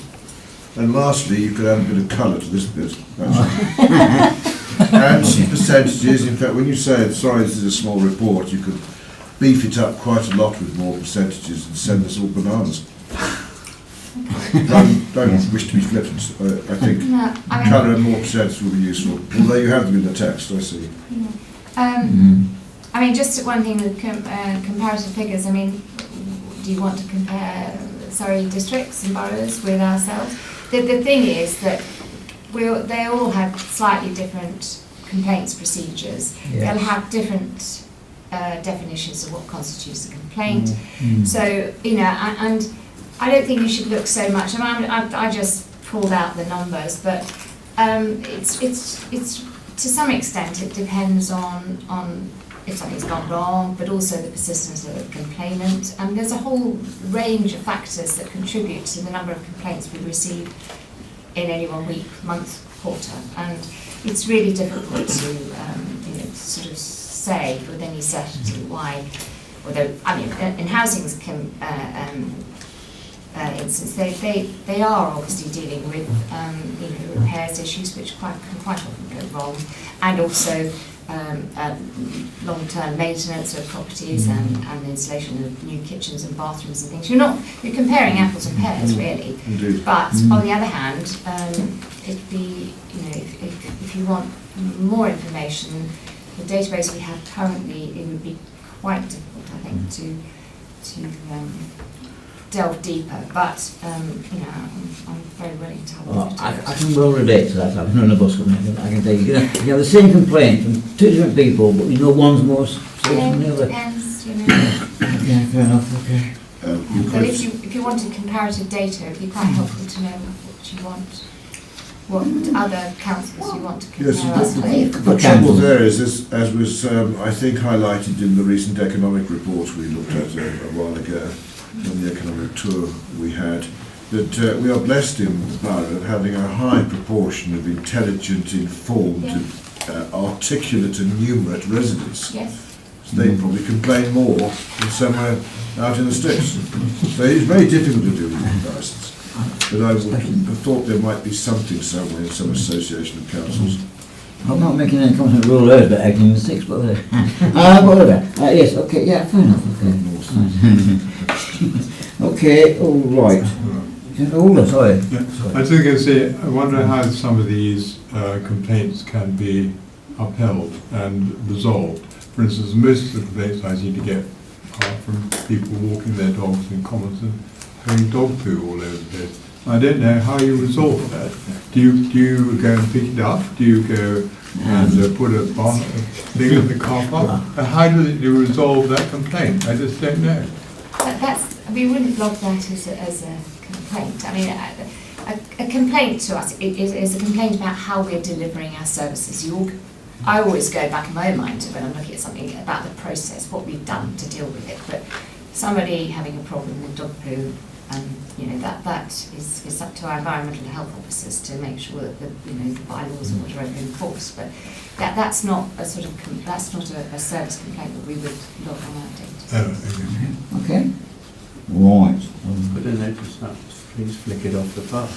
And lastly, you could add a bit of colour to this bit, and some percentages. In fact, when you say, sorry, this is a small report, you could beef it up quite a lot with more percentages and send us all bananas. Don't wish to be flippant. I think colour and more percentages will be useful. Although you have them in the text, I see. I mean, just one thing with comparative figures. I mean, do you want to compare Surrey districts and boroughs with ourselves? The thing is that they all have slightly different complaints procedures. They'll have different definitions of what constitutes a complaint. So, you know, and I don't think you should look so much. I mean, I just pulled out the numbers, but it's to some extent it depends on if something's gone wrong, but also the persistence of the complainant. And there's a whole range of factors that contribute to the number of complaints we receive in any 1 week, month, quarter. And it's really difficult to sort of say with any certainty why, although, I mean, in housing's instance, they are obviously dealing with repairs issues which can quite often go wrong, and also long-term maintenance of properties and installation of new kitchens and bathrooms and things. You're comparing apples and pears, really. Indeed. But on the other hand, if you want more information, the database we have currently, it would be quite difficult, I think, to delve deeper. But I'm very willing to have a look at it. I can well relate to that. I've known a bus company. I can tell you, you have the same complaint from 2 different people, but you know one's more serious than the other. Depends, Yeah, fair enough. Okay. But if you wanted comparative data, it'd be quite helpful to know what you want. What other councils you want to compare us with. The trouble there is, as was I think highlighted in the recent economic report we looked at a while ago, on the economic tour we had, that we are blessed in the borough of having a high proportion of intelligent, informed, articulate and numerate residents. Yes. So they probably complain more than somewhere out in the sticks. So it's very difficult to do with comparisons. But I would have thought there might be something somewhere in some association of councils. I'm not making any comment on rural areas about acting in the six, but whatever. Yes, okay, yeah, fair enough. Okay, all right. Sorry. I was going to say, I wonder how some of these complaints can be upheld and resolved. For instance, most of the complaints I seem to get are from people walking their dogs in commons and having dog poo all over the place. I don't know how you resolve that. Do you go and pick it up? Do you go and put a thing in the car park? How do you resolve that complaint? I just don't know. we wouldn't log that as a complaint. I mean, a complaint to us is a complaint about how we're delivering our services. I always go back in my own mind when I'm looking at something about the process, what we've done to deal with it. But somebody having a problem with dog poo, that is up to our environmental health officers to make sure that the bylaws and whatever are enforced. But that's not a sort of that's not a service complaint that we would log on our data. Okay. Right. Put a notice up, please flick it off the path.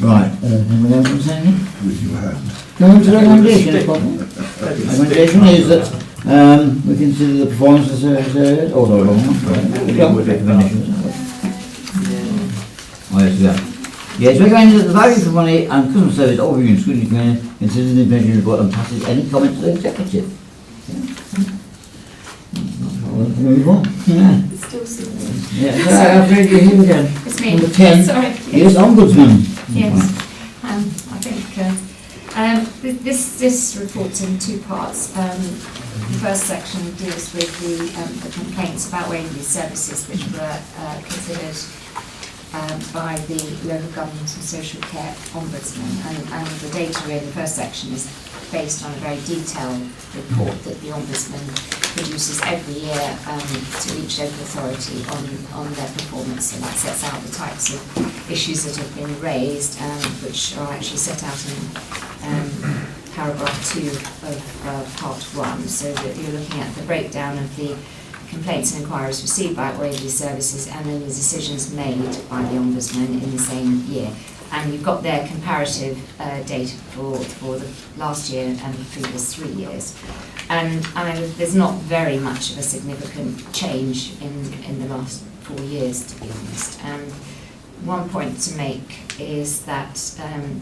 Right. Anyone else want to say anything? With your hand. Going to the recommendation, if possible. The recommendation is that we consider the performance of the service. Oh, no, recommendation. Oh, yes, yeah. Yes, recommended that the value for money and customer service overview and scrutiny committee considers the information report and passes any comments to the executive. Move on. Yeah. It's still similar. Yeah, I've read you here again. It's me. Number 10. Sorry. Yes, Ombudsman. Yes. I think this report's in two parts. The first section deals with the complaints about Waverley services which were considered by the Local Government and Social Care Ombudsman, and the data in the first section is based on a very detailed report that the Ombudsman produces every year to each local authority on their performance, and that sets out the types of issues that have been raised, which are actually set out in paragraph 2 of part 1, so that you're looking at the breakdown of the complaints and inquiries received by Waverley services and then the decisions made by the Ombudsman in the same year. And you've got their comparative data for the last year and the previous 3 years. And there's not very much of a significant change in the last 4 years, to be honest. And one point to make is that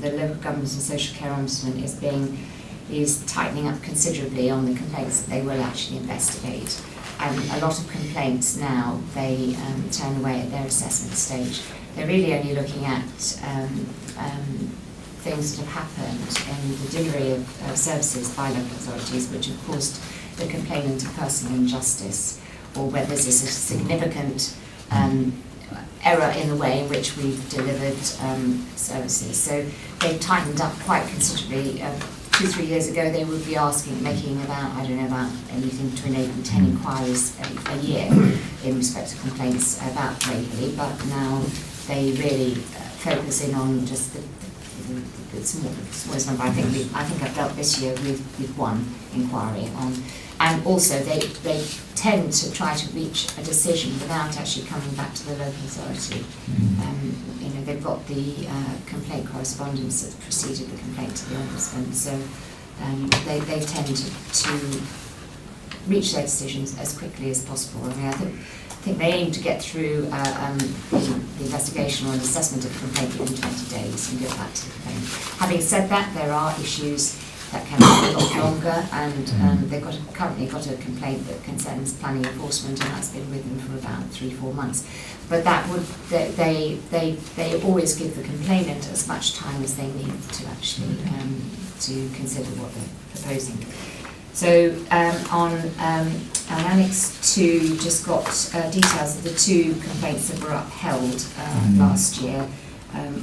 the Local Government and Social Care Ombudsman is tightening up considerably on the complaints that they will actually investigate. And a lot of complaints now, they turn away at their assessment stage. They're really only looking at things that have happened in the delivery of services by local authorities which have caused the complainant a personal injustice, or whether there's a significant error in the way in which we've delivered services. So they've tightened up quite considerably. 2-3 years ago, they would be making about, I don't know, about anything between 8 and 10 inquiries a year in respect to complaints about Waverley, but now they really focus in on just the smallest number. I think I've dealt this year with one inquiry on, and also they tend to try to reach a decision without actually coming back to the local authority. They've got the complaint correspondence that preceded the complaint to the Ombudsman, so they tend to reach their decisions as quickly as possible. I mean, I think they aim to get through the investigation or an assessment of the complaint within 20 days and get back to the complaint. Having said that, there are issues that can take a lot longer, and they've currently got a complaint that concerns planning enforcement, and that's been with them for about 3-4 months. But that would they always give the complainant as much time as they need to actually to consider what they're proposing. So on Annex 2, just got details of the 2 complaints that were upheld last year.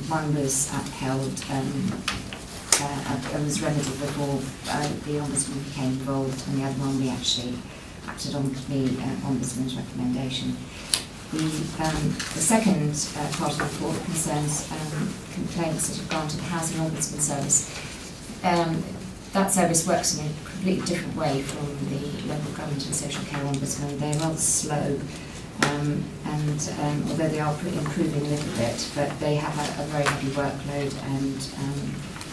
One was upheld. It was remedied before the Ombudsman became involved, and the other one we actually acted on the Ombudsman's recommendation. The second part of the report concerns complaints that have gone to the Housing Ombudsman Service. That service works in a completely different way from the Local Government and Social Care Ombudsman. They're rather slow, and although they are improving a little bit, but they have a very heavy workload, and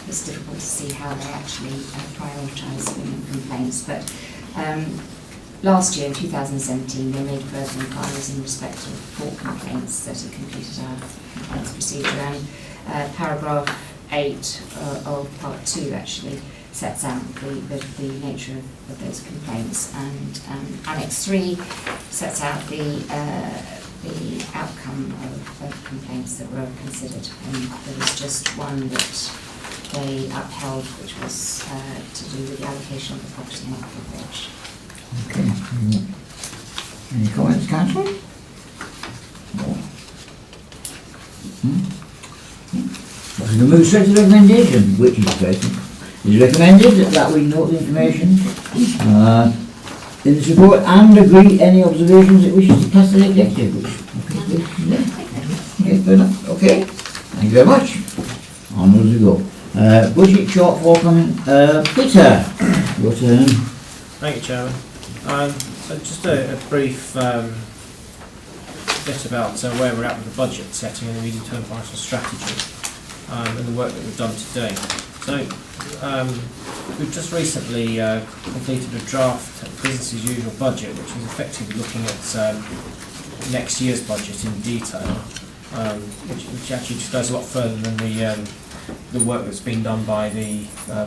it's difficult to see how they actually prioritise complaints. But last year, in 2017, they made further inquiries in respect of 4 complaints that had completed our complaints procedure, and paragraph 8 of part 2 actually sets out the nature of those complaints, and Annex 3 sets out the outcome of complaints that were considered, and there was just one that they upheld, which was to do with the allocation of the property and coverage. Okay. Any comments, Councillor? We can move straight to the recommendation, which is great. It is recommended that we note the information in this report and agree any observations it wishes to pass to the executive. Okay, fair enough. Okay, thank you very much. Onwards we go. Budget shortfall coming. Peter, your turn. Thank you, Chairman. So just a brief bit about where we're at with the budget setting and the medium-term financial strategy and the work that we've done today. So we've just recently completed a draft business as usual budget, which is effectively looking at next year's budget in detail, which actually just goes a lot further than the work that's been done by the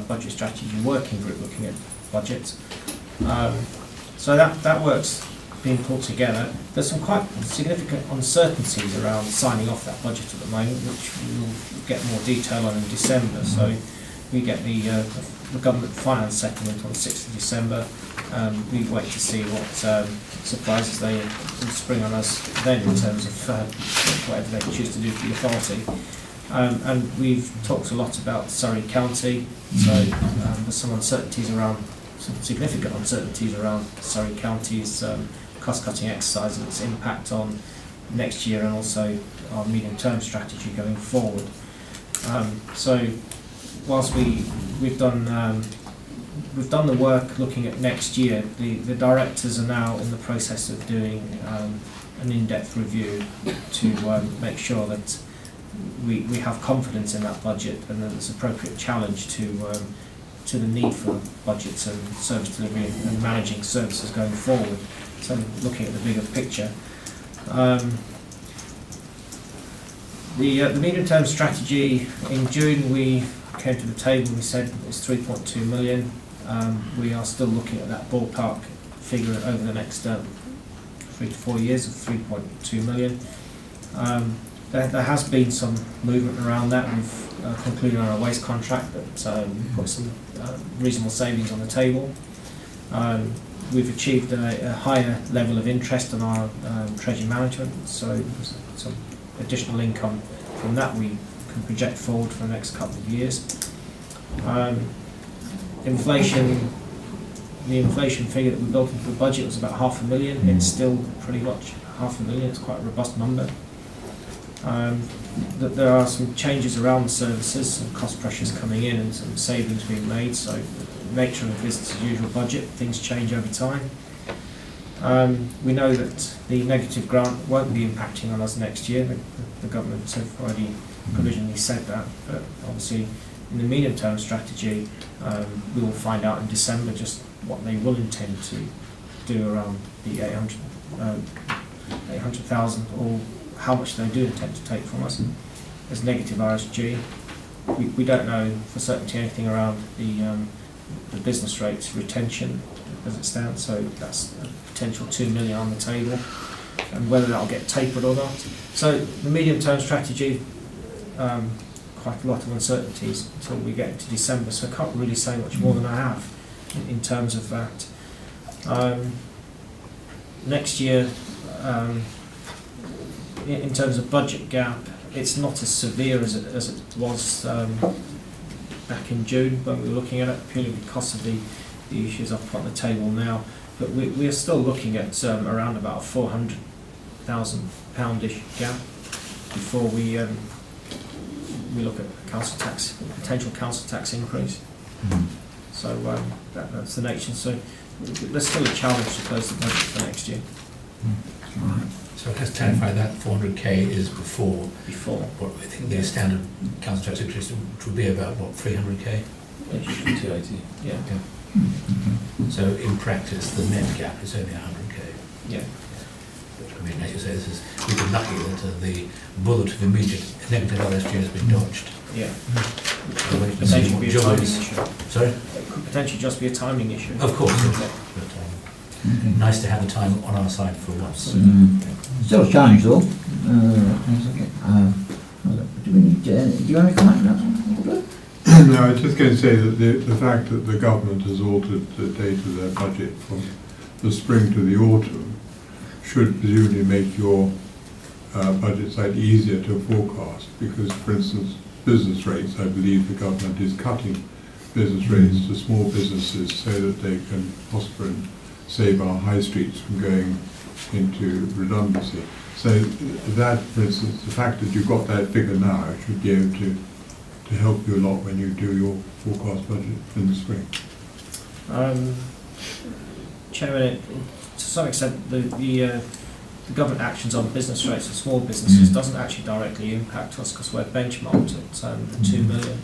budget strategy working group looking at budgets. So that work's being pulled together. There's some quite significant uncertainties around signing off that budget at the moment, which we'll get more detail on in December. So we get the government finance settlement on the 6th of December. We wait to see what surprises they will spring on us then in terms of whatever they choose to do for the authority. And we've talked a lot about Surrey County, so there's some uncertainties around, some significant uncertainties around Surrey County's cost-cutting exercise and its impact on next year and also our medium-term strategy going forward. So whilst we've done the work looking at next year, the directors are now in the process of doing an in-depth review to make sure that we have confidence in that budget and that it's appropriate challenge to the need for budgets and service delivery and managing services going forward. So looking at the bigger picture. The medium-term strategy, in June we came to the table, we said it's 3.2 million. We are still looking at that ballpark figure over the next 3 to 4 years of 3.2 million. There has been some movement around that. We've concluded on a waste contract that put some reasonable savings on the table. We've achieved a higher level of interest on our treasury management, so some additional income from that we can project forward for the next couple of years. Inflation, the inflation figure that we built into the budget was about $500,000. It's still pretty much $500,000. It's quite a robust number. That there are some changes around the services, some cost pressures coming in and some savings being made, so the nature of the business as usual budget, things change over time. We know that the negative grant won't be impacting on us next year. The government have already provisionally said that, but obviously in the medium-term strategy we will find out in December just what they will intend to do around the 800,000 or how much they do intend to take from us as negative RSG. We don't know for certainty anything around the business rates retention as it stands, so that's a potential 2 million on the table, and whether that'll get tapered or not. So the medium-term strategy, quite a lot of uncertainties until we get into December, so I can't really say much more than I have in terms of that. Next year, in terms of budget gap, it's not as severe as it was back in June when we were looking at it, purely because of the issues I've put on the table now. But we are still looking at around about a £400,000-ish gap before we look at council tax, potential council tax increase. So that's the nature. So there's still a challenge to close the budget for next year. So let's clarify that 400k is before what I think the standard council tax increase would be about, what, 300k? 280. Yeah. So in practice, the net gap is only 100k. Yeah. I mean, as you say, we've been lucky that the bullet of immediate negative RSG has been dodged. Yeah. Potentially be a timing issue. Sorry? It could potentially just be a timing issue. Of course. But, nice to have the time on our side for once. Still a challenge though. Do you want to comment on that? No, I was just going to say that the fact that the government has altered the date of their budget from the spring to the autumn should presumably make your budget slightly easier to forecast because, for instance, business rates, I believe the government is cutting business rates to small businesses so that they can prosper and save our high streets from going into redundancy. So that, for instance, the fact that you've got that figure now should be able to help you a lot when you do your forecast budget in the spring. Chairman, to some extent, the government actions on business rates for small businesses doesn't actually directly impact us because we're benchmarked at the 2 million.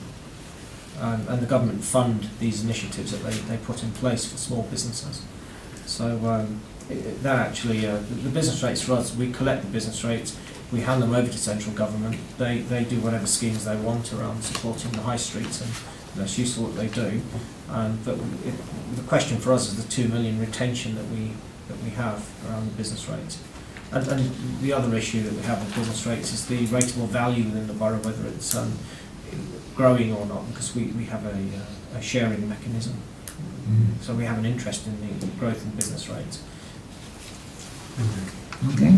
And the government fund these initiatives that they put in place for small businesses. So that actually, the business rates for us, we collect the business rates, we hand them over to central government, they do whatever schemes they want around supporting the high streets, and that's useful what they do. But the question for us is the 2 million retention that we have around the business rates. And the other issue that we have with business rates is the rateable value within the borough, whether it's growing or not, because we have a sharing mechanism. So we have an interest in the growth in business rates. Okay.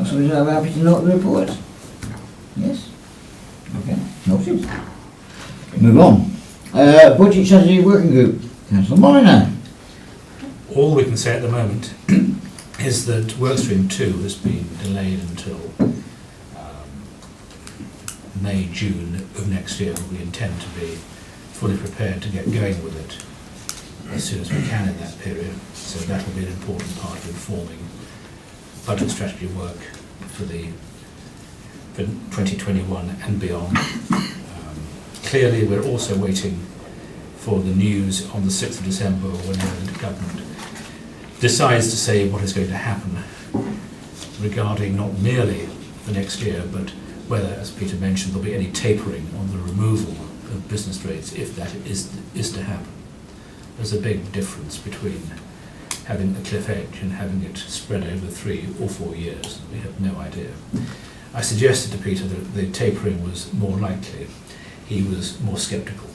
So we are happy to note the report? Yes? Okay, noted. Move on. Budget Strategy Working Group, Councillor Molyneux. All we can say at the moment is that Workstream 2 has been delayed until May, June of next year. We intend to be fully prepared to get going with it as soon as we can in that period. So that will be an important part of informing budget strategy work for 2021 and beyond. Clearly, we're also waiting for the news on the 6th of December when the government decides to say what is going to happen regarding not merely the next year, but whether, as Peter mentioned, there'll be any tapering on the removal of business rates if that is to happen. There's a big difference between having a cliff edge and having it spread over 3 or 4 years. We have no idea. I suggested to Peter that the tapering was more likely. He was more sceptical.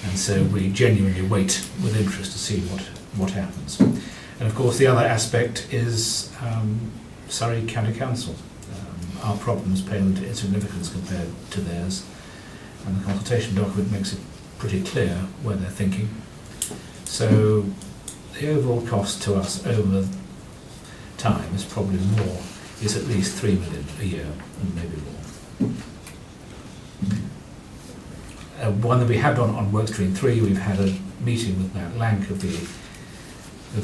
And so we genuinely wait with interest to see what happens. And of course the other aspect is Surrey County Council. Our problems pale into insignificance compared to theirs. And the consultation document makes it pretty clear where they're thinking. So the overall cost to us over time is probably is at least 3 million a year, and maybe more. One that we have done on Workstream 3, we've had a meeting with Matt Lank of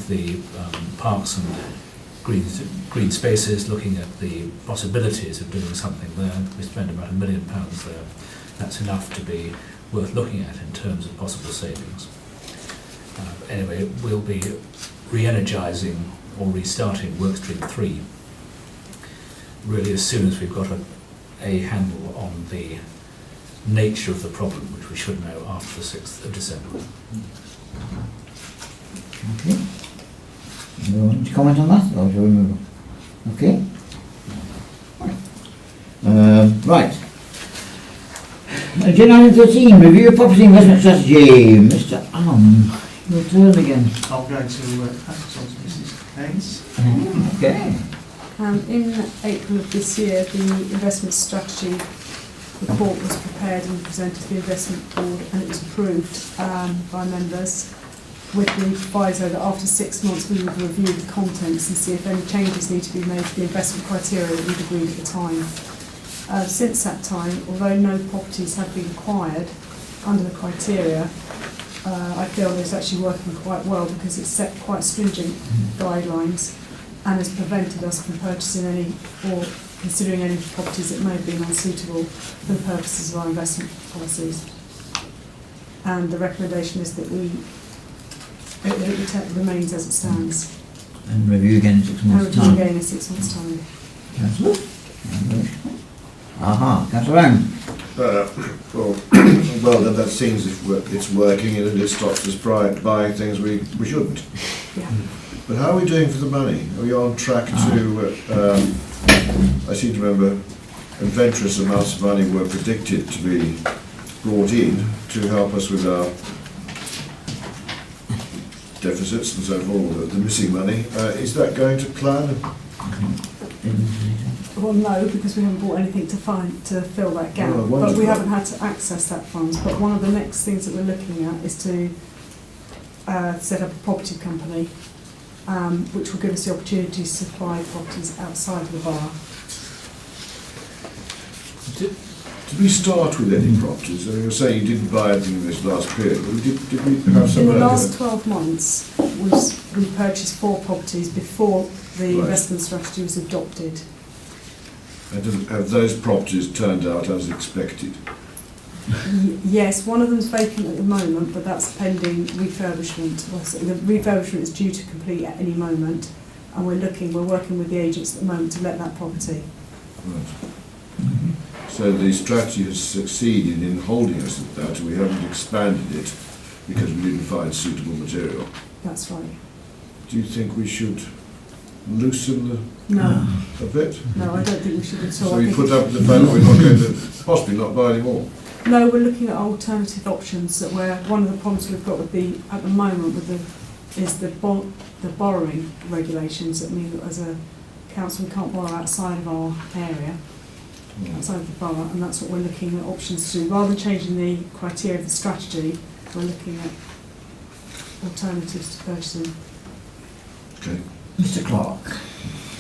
the Parks and Green Spaces, looking at the possibilities of doing something there. We spend about £1 million there. That's enough to be worth looking at in terms of possible savings. Anyway, we'll be re-energising or restarting Workstream 3 really as soon as we've got a handle on the nature of the problem, which we should know after the 6th of December. Okay. You want to comment on that, or shall we move on? Okay. Right. Agenda item 13, review of property investment strategy. Mr. Your turn again. I'm going to pass on to Mrs. Haynes. Okay. In April of this year, the investment strategy report was prepared and presented to the investment board, and it was approved by members with the proviso that after 6 months we would review the contents and see if any changes need to be made to the investment criteria that we'd agreed at the time. Since that time, although no properties have been acquired under the criteria, I feel it's actually working quite well because it's set quite stringent guidelines and has prevented us from purchasing any or considering any properties that may have been unsuitable for the purposes of our investment policies. And the recommendation is that it remains as it stands. And review again in 6 months' time. And review again in 6 months' time. Councillor? Aha, Councillor Lang. Well, then that seems if it's working and it stops us buying things we shouldn't. Yeah. But how are we doing for the money? Are we on track to, I seem to remember, adventurous amounts of money were predicted to be brought in to help us with our deficits and so forth, the missing money. Is that going to plan? Well, no, because we haven't bought anything to fill that gap, Oh, but we wonderful. haven't had to access that funds. But one of the next things that we're looking at is to set up a property company, which will give us the opportunity to supply properties outside of the borough. Did we start with any properties? I mean, you're saying you didn't buy anything in this last period, but did we have some In the earlier? last 12 months, we purchased 4 properties before the Right. investment strategy was adopted. And have those properties turned out as expected? Yes, one of them's vacant at the moment, but that's pending refurbishment. Well, so the refurbishment is due to complete at any moment, and we're working with the agents at the moment to let that property. Right. So the strategy has succeeded in holding us at that, and we haven't expanded it because we didn't find suitable material. That's right. Do you think we should loosen No, a bit? no, I don't think we should at all. So I we think put it's- up with the fact that we're not going to possibly not buy any more? No, we're looking at alternative options. That where one of the problems we've got with at the moment is the borrowing regulations that mean that as a council we can't borrow outside of our area, outside of the borough, and that's what we're looking at options to do. Rather than changing the criteria of the strategy, we're looking at alternatives to purchasing. Okay. Mr. Clark.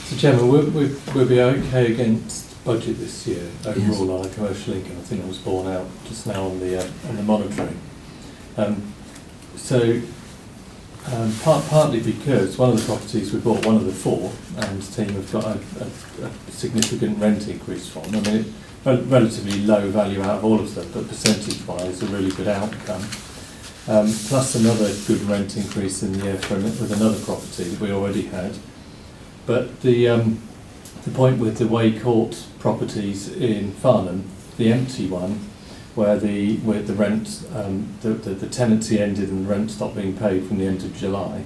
So Chairman, we'll be okay against budget this year overall on a commercial income. I think it was borne out just now on the monitoring. Partly because one of the properties we bought, one of the 4, and the team have got a significant rent increase from. I mean, relatively low value out of all of them, but percentage-wise a really good outcome. Plus another good rent increase in the year with another property that we already had. But the point with the Way Court properties in Farnham, the empty one, where the rent, the tenancy ended and the rent stopped being paid from the end of July.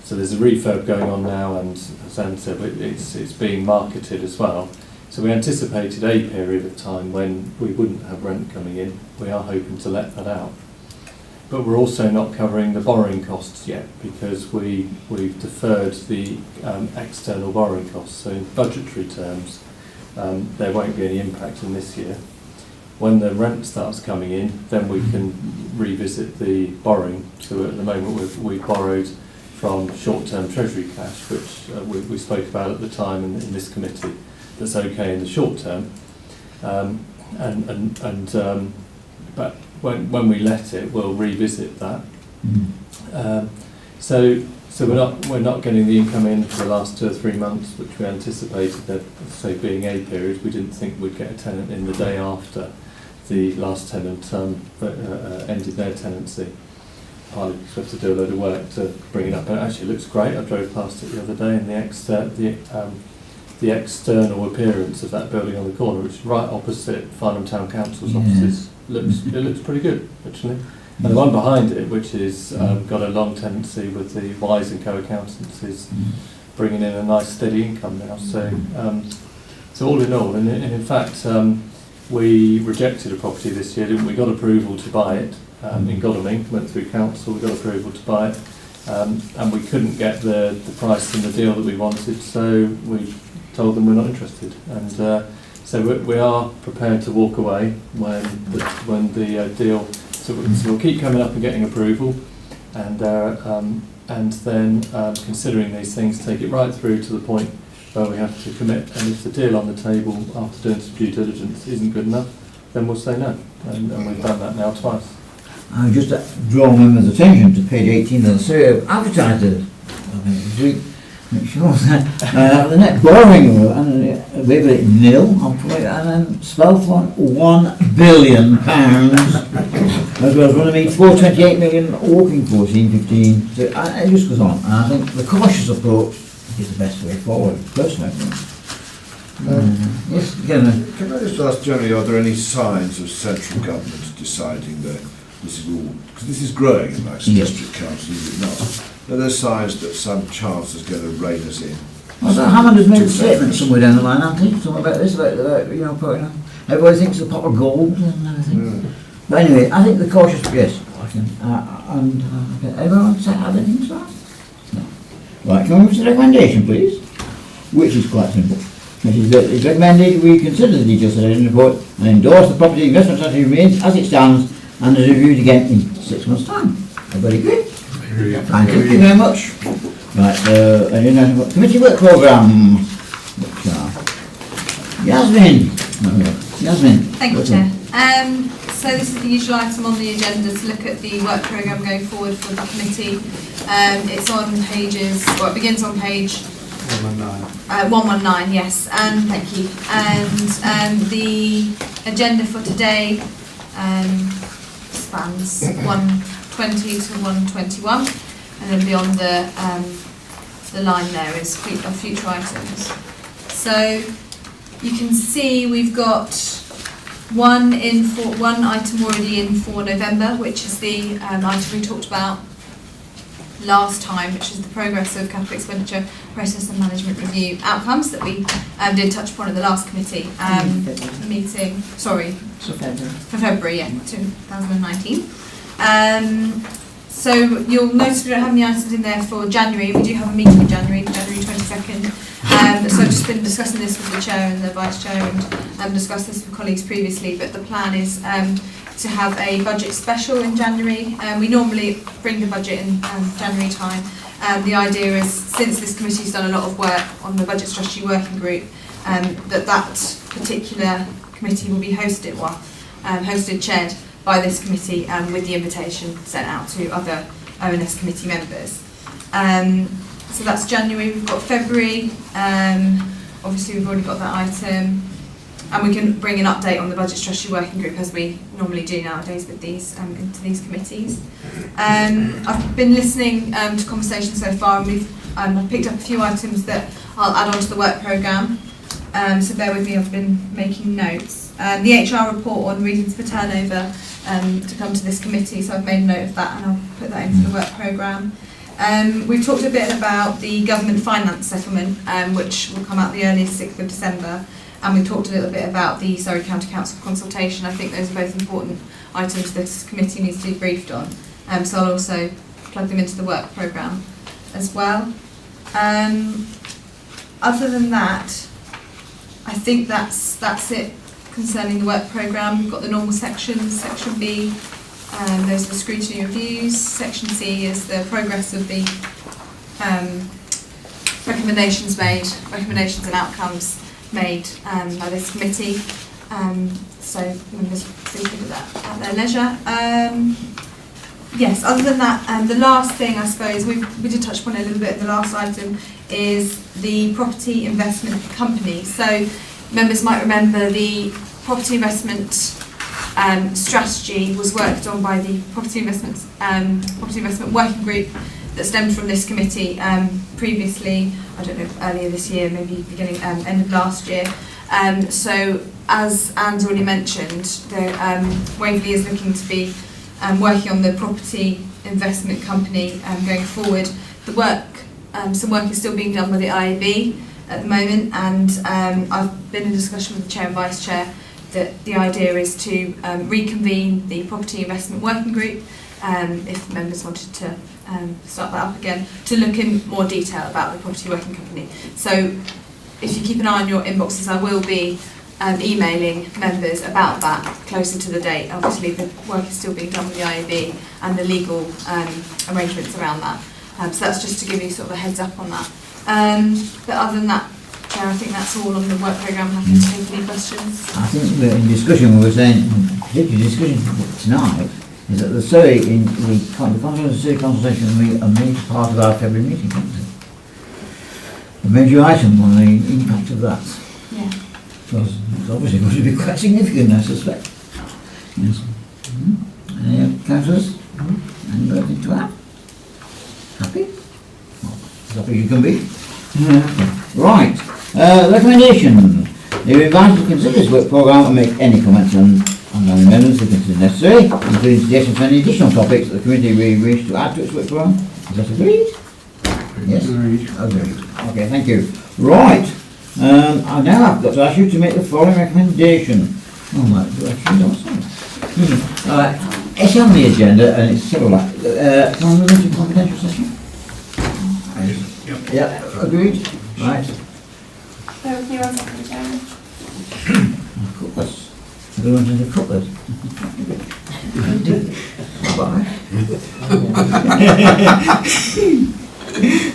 So there's a refurb going on now, and as Anne said, it's being marketed as well. So we anticipated a period of time when we wouldn't have rent coming in. We are hoping to let that out. But we're also not covering the borrowing costs yet because we've deferred the external borrowing costs. So in budgetary terms, there won't be any impact in this year. When the rent starts coming in, then we can revisit the borrowing. So at the moment we've borrowed from short-term treasury cash, which we spoke about at the time in this committee. That's okay in the short term, but when we let it, we'll revisit that. So we're not getting the income in for the last 2 or 3 months, which we anticipated that, say, being a period. We didn't think we'd get a tenant in the day after the last tenant ended their tenancy. Partly because we have to do a load of work to bring it up, and it actually looks great. I drove past it the other day, and the external appearance of that building on the corner, which is right opposite Farnham Town Council's offices, looks pretty good actually. And the one behind it, which is got a long tenancy with the Wise and Co accountants, is bringing in a nice steady income now. So all in all, and in fact, we rejected a property this year, didn't we? Got approval to buy it in Godalming, went through council, we got approval to buy it, and we couldn't get the price and the deal that we wanted, so we told them we're not interested. And so we are prepared to walk away when the deal. So we'll keep coming up and getting approval, and then considering these things, take it right through to the point where we have to commit. And if the deal on the table after doing some due diligence isn't good enough, then we'll say no. And we've done that now twice. I just draw members' attention to page 18 of the survey advertised make sure that the net borrowing and Waverley nil, and then Spelthorne £1 billion, as well as Runnymede 428 million, Walking 1415. So it just goes on, and I think the cautious approach is the best way forward, personally. Yes, can I just ask generally, are there any signs of central government deciding that this is all, because this is growing in most district councils, is it not? Are there signs that some chance is going to rein us in? Well, Hammond has made a statement somewhere down the line, hasn't he? Something about this, about putting on. Everybody thinks it's a pot of gold and everything. But anyway, I think the cautious, yes. Anyone want to add anything to that? No. Right, can we move to the recommendation, please? Which is quite simple. It's recommended we consider the detailed strategy report and endorse the property investment strategy remains as it stands and is reviewed again in 6 months' time. Everybody agree? Thank you very much. Right, committee work programme. Yasmin. Yasmin. Thank you, Chair. So this is the usual item on the agenda to look at the work programme going forward for the committee. It's on pages, well, it begins on page 119, yes, thank you. And the agenda for today spans 120 to 121, and then beyond the line there is future items. So you can see we've got one item already in for November, which is the item we talked about last time, which is the progress of capital expenditure process and management review outcomes that we did touch upon at the last committee meeting. Sorry, for February, yeah, 2019. So you'll notice we don't have any items in there for January. We do have a meeting in January 22nd. So I've just been discussing this with the chair and the vice chair, and discussed this with colleagues previously. But the plan is to have a budget special in January. We normally bring the budget in January time. The idea is, since this committee's done a lot of work on the budget strategy working group, that particular committee will be hosted, chaired by this committee, with the invitation sent out to other ONS committee members. So that's January. We've got February. Obviously, we've already got that item. And we can bring an update on the budget strategy working group, as we normally do nowadays with these into these committees. I've been listening to conversations so far, and I've picked up a few items that I'll add on to the work programme. So bear with me, I've been making notes. The HR report on reasons for turnover to come to this committee, so I've made a note of that and I'll put that into the work programme. We've talked a bit about the government finance settlement, which will come out the earliest 6th of December. And we talked a little bit about the Surrey County Council consultation. I think those are both important items this committee needs to be briefed on. So I'll also plug them into the work programme as well. Other than that, I think that's it concerning the work programme. We've got the normal sections. Section B, those are the scrutiny reviews. Section C is the progress of the recommendations and outcomes made by this committee, so members please look at that at their leisure. Yes, other than that, the last thing I suppose we did touch upon it a little bit in the last item is the property investment company. So members might remember the property investment strategy was worked on by the property investment working group that stemmed from this committee previously, I don't know, earlier this year, maybe beginning, end of last year. So as Anne's already mentioned, Waverley is looking to be working on the property investment company going forward. The work, some work is still being done by the IAB at the moment, and I've been in discussion with the chair and vice chair that the idea is to reconvene the property investment working group, if members wanted to start that up again, to look in more detail about the property working company. So if you keep an eye on your inboxes, I will be emailing members about that closer to the date. Obviously the work is still being done with the IAB and the legal arrangements around that. So that's just to give you sort of a heads up on that. But other than that, Chair, I think that's all on the work programme. Happy to take any questions. I think we're in discussion, we were saying, particularly discussion tonight, is that the Surrey, the conference of Surrey consultation will be a major part of our February meeting, isn't it? A major item on the impact of that. Yeah. So it's obviously going to be quite significant, I suspect. Yes. Any other councillors? Anything to add? Happy? Well, as happy as you can be. Right. Recommendation. They are invited to consider this work programme and make any comments on the amendments they consider necessary, including suggestions for any additional topics that the committee may wish to add to its work programme. Is that agreed? Yes? Agreed. Agreed. Okay, thank you. Right. I now have got to ask you to make the following recommendation. Oh my, do I actually don't say? It's on the agenda and it's several. Can we move into confidential session? Yeah, agreed. Right. Bear with me 1 second, Chairman. Cutlets. Everyone's in the cutlet. Bye.